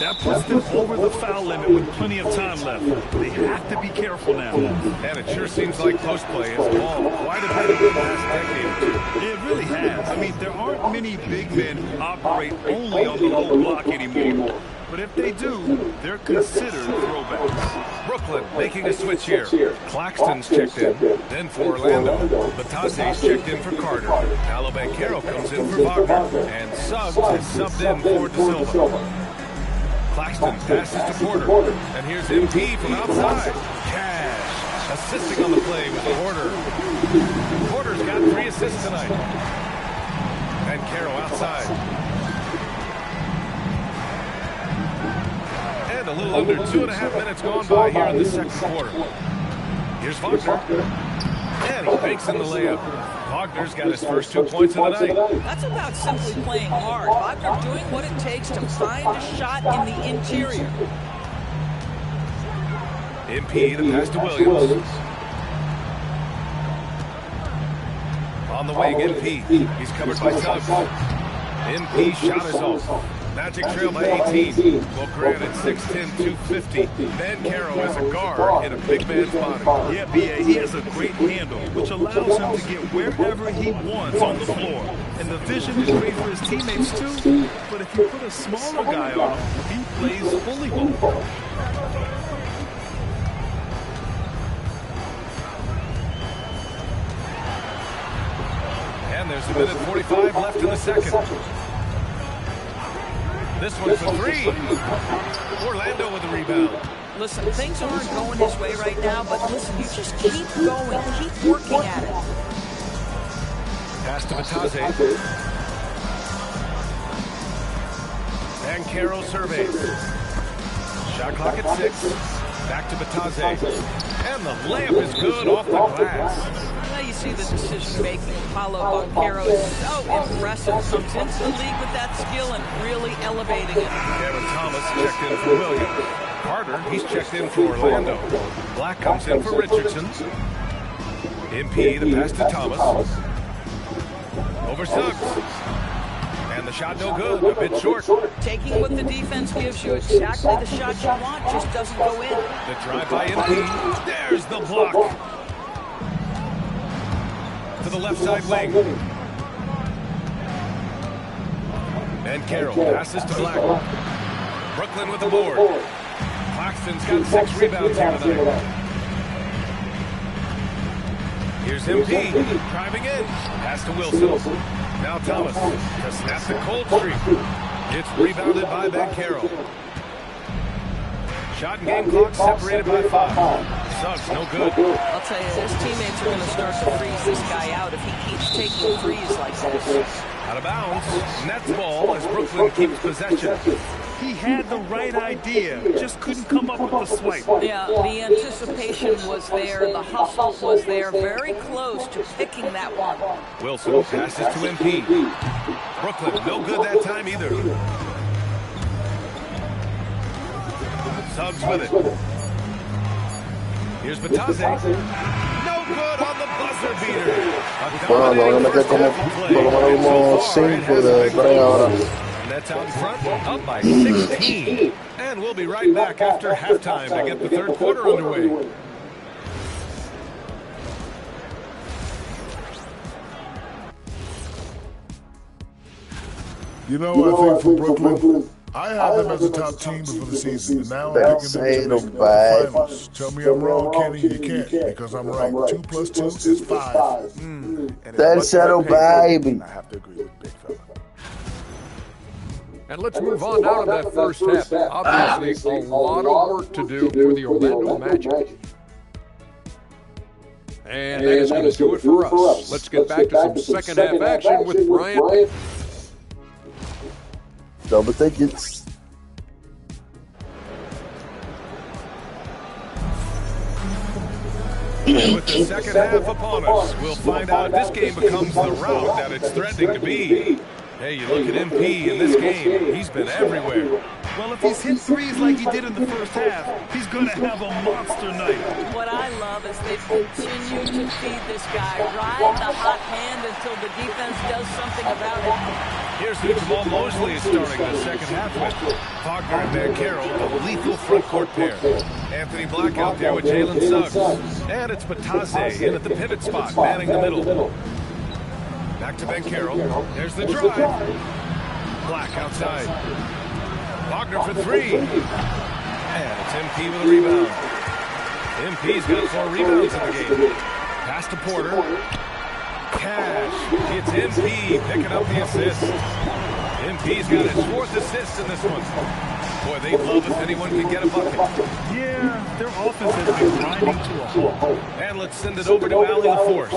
That puts them over the foul limit with plenty of time left. They have to be careful now. And it sure seems like post play has evolved quite a bit in the last decade or two. It really has. I mean, there aren't many big men who operate only on the low block anymore. But if they do, they're considered throwbacks. Brooklyn making a switch here. Claxton's checked in. Then for Orlando. Batase's checked in for Carter. Paolo Banchero comes in for Wagner. And Suggs is subbed in for De Silva. Claxton passes to Porter. And here's MP from outside. Cash assisting on the play with Porter. Porter's got 3 assists tonight. And Banchero outside. And a little under 2.5 minutes gone by here in the second quarter. Here's Wagner. And he makes in the layup. Wagner's got his first 2 points of the night. That's about simply playing hard. Wagner doing what it takes to find a shot in the interior. MP, the pass to Williams. On the wing, MP. He's covered by Suggs. MP shot is off. Magic trail by 18. Well, granted, 6'10", 250. Banchero is a guard in a big man's body. Yeah, B.A., he has a great handle, which allows him to get wherever he wants on the floor. And the vision is great for his teammates, too. But if you put a smaller guy on him, he plays fully ball. And there's a minute 45 left in the second. This one's for 3. Orlando with the rebound. Listen, things aren't going his way right now, but listen, you just keep going, keep working at it. Pass to Batase. Banchero surveys. Shot clock at 6. Back to Batase. And the layup is good off the glass. Now you see the decision-making. Paolo Banchero is so impressive. Comes into the league with that skill and really elevating it. Kevin Thomas checked in for Williams. Carter, he's checked in for Orlando. Black comes in for Richardson. MP, the pass to Thomas. Over Suggs. And the shot no good, a bit short. Taking what the defense gives you, exactly the shot you want, just doesn't go in. The drive by MP. There's the block. To the left side wing. Banchero passes to Black. Brooklyn with the board. Claxton's got 6 rebounds here tonight. Here's MP driving in. Pass to Wilson. Now Thomas to snap the cold streak. It's rebounded by Banchero. Shot and game clock separated by 5. Suggs, no good. I'll tell you, his teammates are going to start to freeze this guy out if he keeps taking threes like this. Out of bounds. Nets ball as Brooklyn keeps possession. He had the right idea, just couldn't come up with the swipe. Yeah, the anticipation was there, the hustle was there, very close to picking that one. Wilson passes to MP. Brooklyn, no good that time either. Suggs with it. Here's Batase. No good on the buzzer beater. Bueno, lo van a meter como por lo menos como 5 de 3 ahora. Nets out in front, up by 16. And we'll be right back after halftime to get the third quarter underway. You know, I think for Brooklyn, I have them as a top team before the season, and now I'm picking them to make the finals. Tell me I'm wrong, Kenny. You can't, because I'm right. 2 plus 2 is 5. That's settled, baby. I have to agree with Big Fella. And let's move on now to that first half. Obviously, a lot of work to do for the Orlando Magic. And that is going to do it for us. Let's get back to some second half action with Bryant. Double digits. With the second half upon us, we'll find out if this game becomes the rout that it's threatening to be. Hey, you look at MP in this game, he's been everywhere. Well, if he's hit threes like he did in the first half, he's going to have a monster night. What I love is they've continued to feed this guy, ride the hot hand until the defense does something about it. Here's who Jamal Mosley is starting the second half with. Wagner and Banchero, the lethal front court pair. Anthony Black out there with Jalen Suggs. And it's Batase in at the pivot spot, manning the middle. Back to Banchero. There's the drive. Black outside. Wagner for 3. And it's MP with a rebound. MP's got 4 rebounds in the game. Pass to Porter. Cash. It's MP picking up the assist. MP's got his 4th assist in this one. Boy, they'd love if anyone could get a bucket. Yeah, their offense has been grinding to a halt. And let's send it over to Allie LaForce.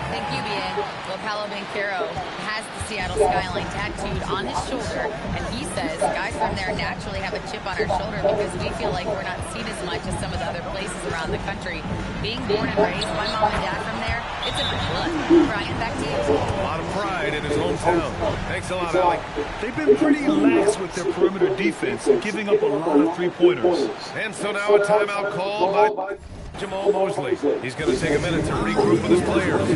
Thank you, Bien. Well, Paolo Banchero has the Seattle skyline tattooed on his shoulder, and he says guys from there naturally have a chip on our shoulder because we feel like we're not seen as much as some of the other places around the country. Being born and raised, my mom and dad from there, it's in my blood. Brian, back to you. A lot of pride in his hometown. Thanks a lot, Allie. They've been pretty lax with their perimeter defense, giving up a lot of three-pointers. And so now a timeout called by Jamal Mosley. He's going to take a minute to regroup with his players.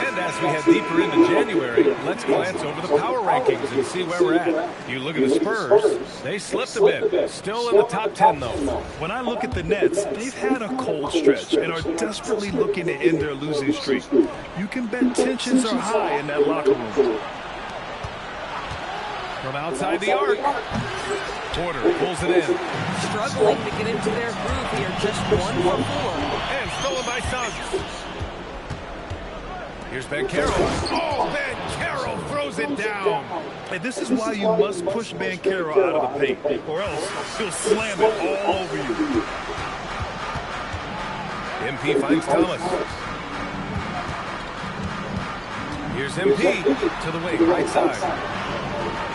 And as we head deeper into January, let's glance over the power rankings and see where we're at. You look at the Spurs, they slipped a bit. Still in the top 10, though. When I look at the Nets, they've had a cold stretch and are desperately looking to end their losing streak. You can bet tensions are high in that locker room. From outside the arc, Porter pulls it in. Struggling to get into their groove here, just 1 for 4. And stolen by Suggs. Here's Banchero. Oh, Banchero throws it down. And this is why you must push Banchero out of the paint, or else he'll slam it all over you. MP finds Thomas. Here's MP to the wing, right side.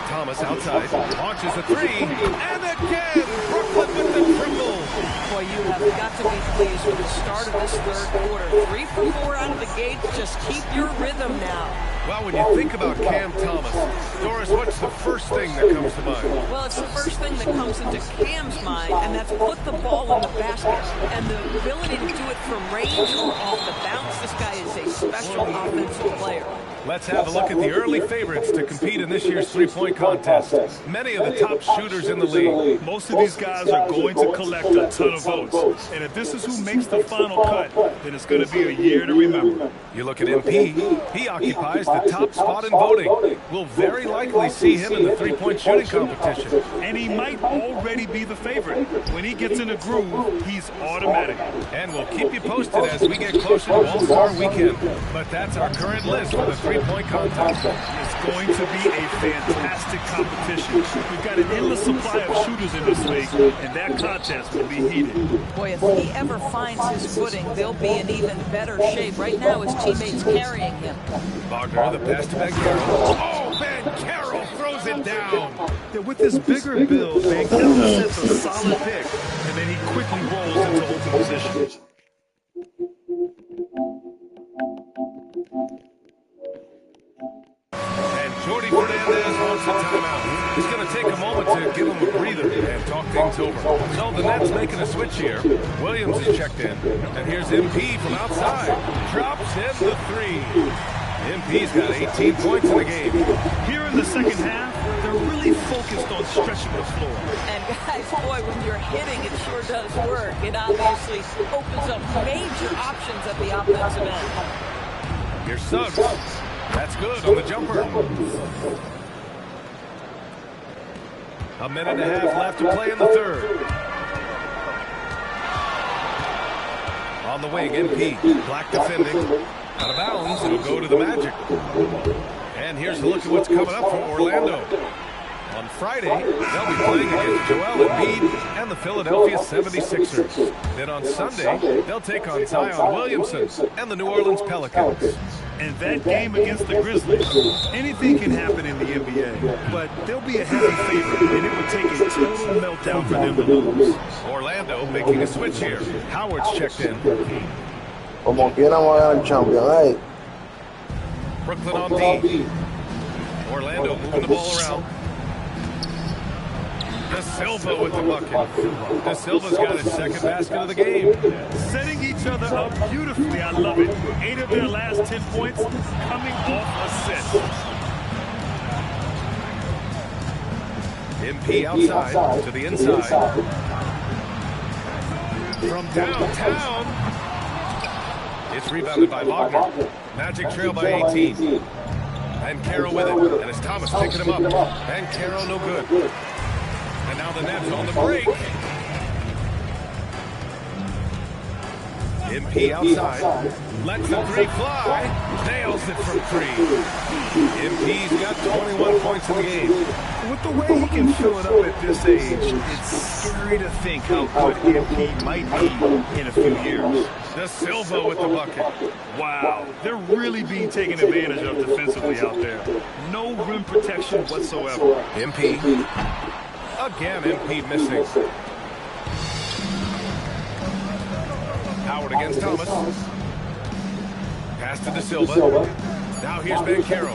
Thomas outside, launches a 3, and again, Brooklyn with the triple. Boy, you have got to be pleased with the start of this third quarter. 3 for 4 out of the gate. Just keep your rhythm now. Well, when you think about Cam Thomas, Doris, what's the first thing that comes to mind? Well, it's the first thing that comes into Cam's mind, and that's put the ball in the basket. And the ability to do it from range or off the bounce, this guy is a special offensive player. Let's have a look at the early favorites to compete in this year's three-point contest. Many of the top shooters in the league. Most of these guys are going to collect a ton of votes. And if this is who makes the final cut, then it's going to be a year to remember. You look at MP, he occupies the top spot in voting. We'll very likely see him in the three-point shooting competition. And he might already be the favorite. When he gets in a groove, he's automatic. And we'll keep you posted as we get closer to All-Star Weekend. But that's our current list for the three-point contest. It's going to be a fantastic competition. We've got an endless supply of shooters in this league, and that contest will be heated. Boy, if he ever finds his footing, they'll be in even better shape. Right now, his teammates carrying him. Wagner, the pass to Banchero. Oh, Banchero throws it down. Yeah, with his bigger build, Banchero sets a solid pick, and then he quickly rolls into open position. And Jordi Fernandez wants a timeout. He's going to take a moment to give him a breather and talk things over. So the Nets making a switch here. Williams is checked in. And here's MP from outside. Drops in the three. MP's got 18 points in the game. Here in the second half, they're really focused on stretching the floor. And guys, boy, when you're hitting, it sure does work. It obviously opens up major options at the offensive end. Here's Suggs. That's good on the jumper. A minute and a half left to play in the third. On the wing, MP. Black defending. Out of bounds, it'll go to the Magic. And here's a look at what's coming up for Orlando. On Friday, they'll be playing against Joel Embiid and the Philadelphia 76ers. Then on Sunday, they'll take on Zion Williamson and the New Orleans Pelicans. And that game against the Grizzlies, anything can happen in the NBA, but they'll be a heavy favorite, and it would take a total meltdown for them to lose. Orlando making a switch here. Howard's checked in. Como quiera vamos a ganar el champion, hey. Brooklyn on D. Orlando moving the ball around. De Silva with the bucket. De Silva's got his second basket of the game. Setting each other up beautifully, I love it. 8 of their last 10 points coming off assists. MP outside to the inside. From downtown. It's rebounded by Wagner. Magic trail by 18. Banchero with it. And it's Thomas picking him up. Banchero no good. And now the Nets on the break. MP outside. Lets the three fly. Nails it from three. MP's got 21 points in the game. With the way he can fill it up at this age, it's scary to think how good MP might be in a few years. De Silva with the bucket. Wow, they're really being taken advantage of defensively out there. No rim protection whatsoever. MP. Again, MP missing. Howard against Thomas. Pass to De Silva. Now here's Banchero.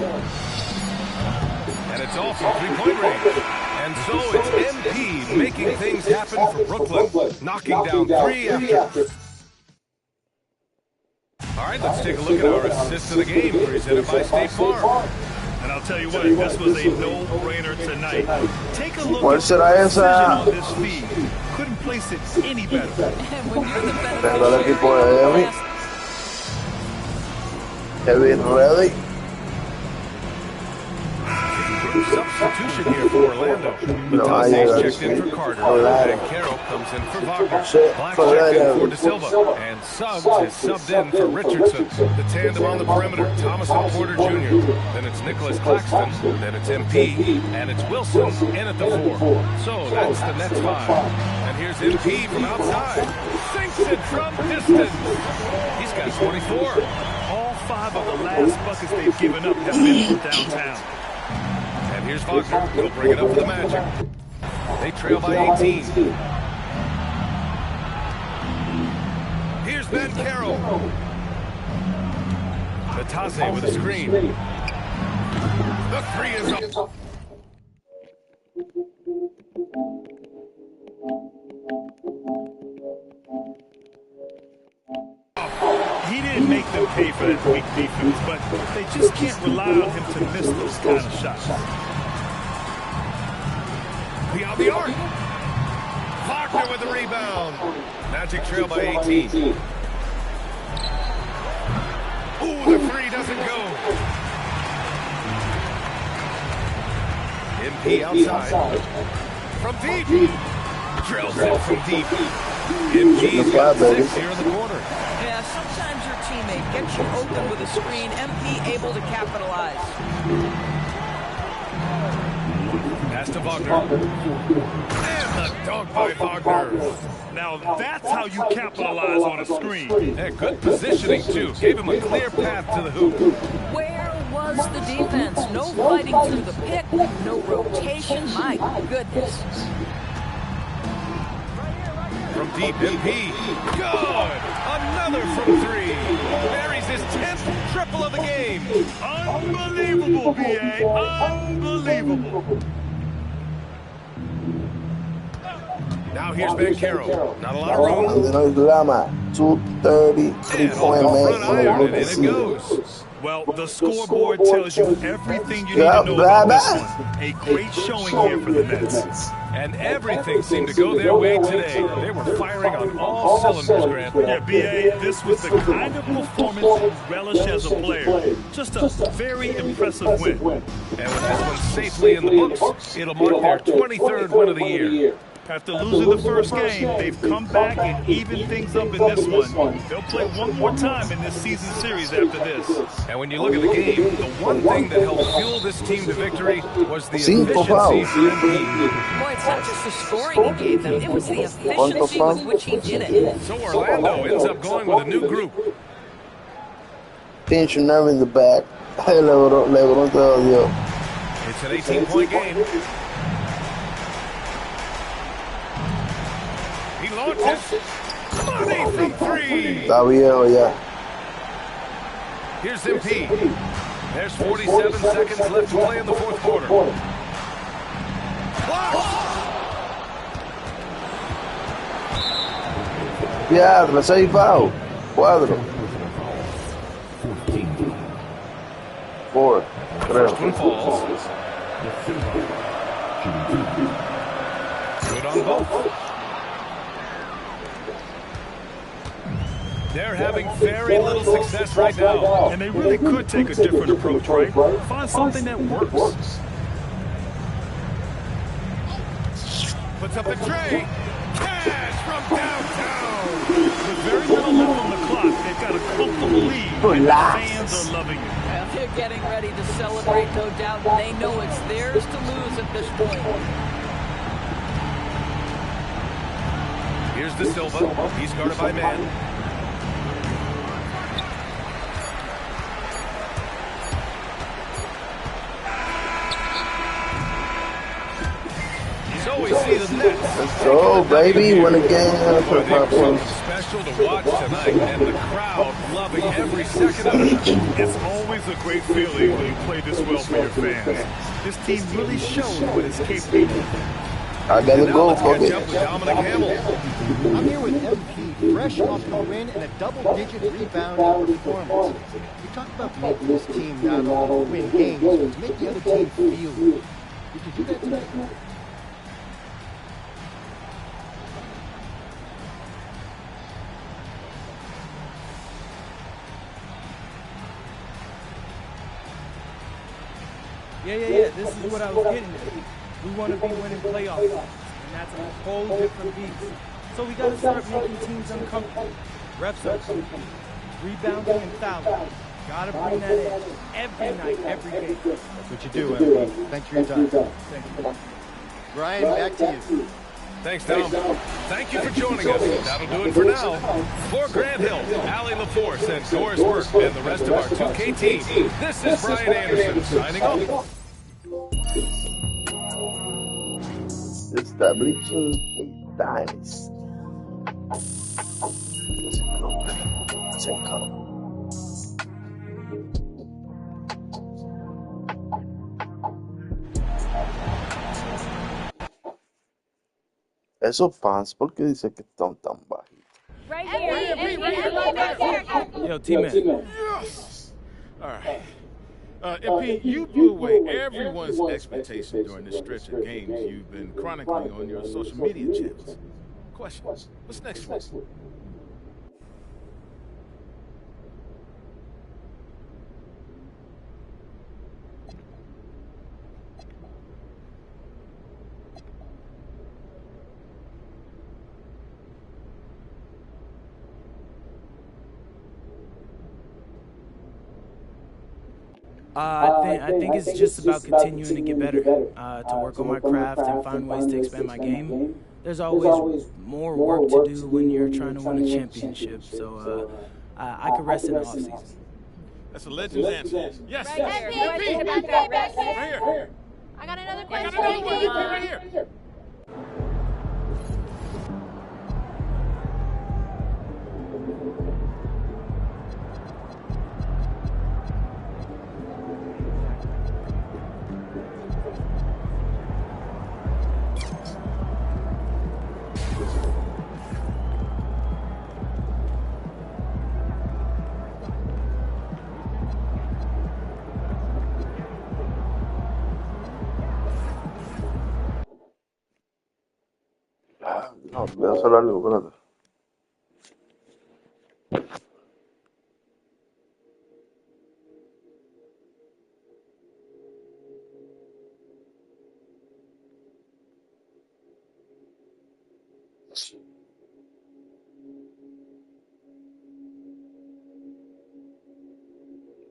And it's all from three-point range. And so it's MP making things happen for Brooklyn. Knocking down three after. All right, let's take a look at our assist of the game presented by State Farm. And I'll tell you what, this was a no-brainer tonight. Take a look ¿Cuál será esa? on this feed. Couldn't place it any better. And when you're the Tengo el equipo de Heavy ready. Substitution here for Orlando. Matazes checked in for Carter. And Carroll comes in for Wagner. Black checked in for De Silva. And Suggs is subbed in for Richardson. The tandem on the perimeter, Thomas and Porter Jr. Then it's Nicholas Claxton. Then it's MP. And it's Wilson in at the 4. So that's the Nets 5. And here's MP from outside. Sinks it from distance. He's got 24. All 5 of the last buckets they've given up have been from downtown. And here's Wagner. He'll bring it up for the Magic. They trail by 18. Here's Banchero. Matazes with a screen. The three is up. He didn't didn't make them pay for that weak defense, but they just can't rely on him to miss those kind of shots. Beyond the arc. Wagner with the rebound. Magic trail by 18. Ooh, the three doesn't go. MP outside. From deep. Drills it from deep. MP's got 6 here in the corner. Yeah, sometimes your teammate gets you open with a screen. MP able to capitalize. Pass to Wagner. And the dunk by Wagner. Now that's how you capitalize on a screen. Yeah, good positioning, too. Gave him a clear path to the hoop. Where was the defense? No fighting through the pick, no rotation. My goodness. From deep, MP. Good! Another from three. Buries his 10th triple of the game. Unbelievable, B.A. Unbelievable. Now here's Banchero. Not a lot of room. 2:30, 3-point and it goes. Well, the scoreboard tells you everything you need to know about this one. A great showing here for the Nets. And everything seemed to go their way today. They were firing on all cylinders, Grant. Yeah, B.A., this was the kind of performance you relish as a player. Just a very impressive win. And with this one safely in the books, it'll mark their 23rd win of the year. After losing the first game, they've come back and evened things up in this one. They'll play one more time in this season series after this. And when you look at the game, the one thing that helped fuel this team to victory was the efficiency of MP. Boy, it's not just the scoring he gave them. It was the efficiency with which he did it. So Orlando ends up going with a new group. Pinch your nerve in the back. LeBron te odio. It's an 18-point game. He launches. Money from three. Está viejo ya. Here's MP. There's 47 seconds left to play in the fourth quarter. Diablo, 6 foul. 4. 4. First one falls. Good on both. They're having very little success right now. And they really could take a different approach, right? Find something that works. Puts up the tray. Cash from downtown. With very little left on the clock, they've got a comfortable lead. And the fans are loving it. Well, they're getting ready to celebrate, no doubt. They know it's theirs to lose at this point. Here's De Silva. He's guarded by man. We see the Nets. Let's go, baby. Win again. Special to watch tonight, and the crowd loving every second of it. It's always a great feeling when you play this well for your fans. This team really shows what it's capable of. I gotta go. Catch up with Dominic Hamel. I'm here with MP, fresh off the win and a double-digit rebound performance. You talk about making this team not only win games, but make the other team feel good. Did you do that tonight? Yeah. This is what I was getting at. We want to be winning playoff games, and that's a whole different beast. So we got to start making teams uncomfortable. Refs are comfortable. Rebounding and fouling. Got to bring that in every night, every game. That's what you do, MP. Thanks for your time. Thank you. Brian, back to you. Thanks, Tom. Thank you for joining us. That'll do it for now. For Grant Hill, Allie LaForce, and Doris Burke, and the rest of our 2K team, this is Brian Anderson signing off. Establishing a dynasty. Esos fans, ¿por qué dice que están tan bajitos? Right here. Yo, T-Man. Yes! All right. MP, you blew away everyone's expectation during this stretch of games you've been chronicling on your social media channels. Question, what's next for you? I think it's just about continuing to get better, to work on my craft and find ways to expand my game. There's always more work to do when you're trying to win a championship, so I could rest in the offseason. That's a legend's answer. Yes. Right here. Right here. I got another I question. got another one right here. No, voy a hacer algo, espérate.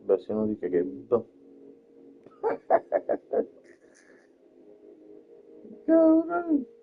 Vecino dice que cabrón.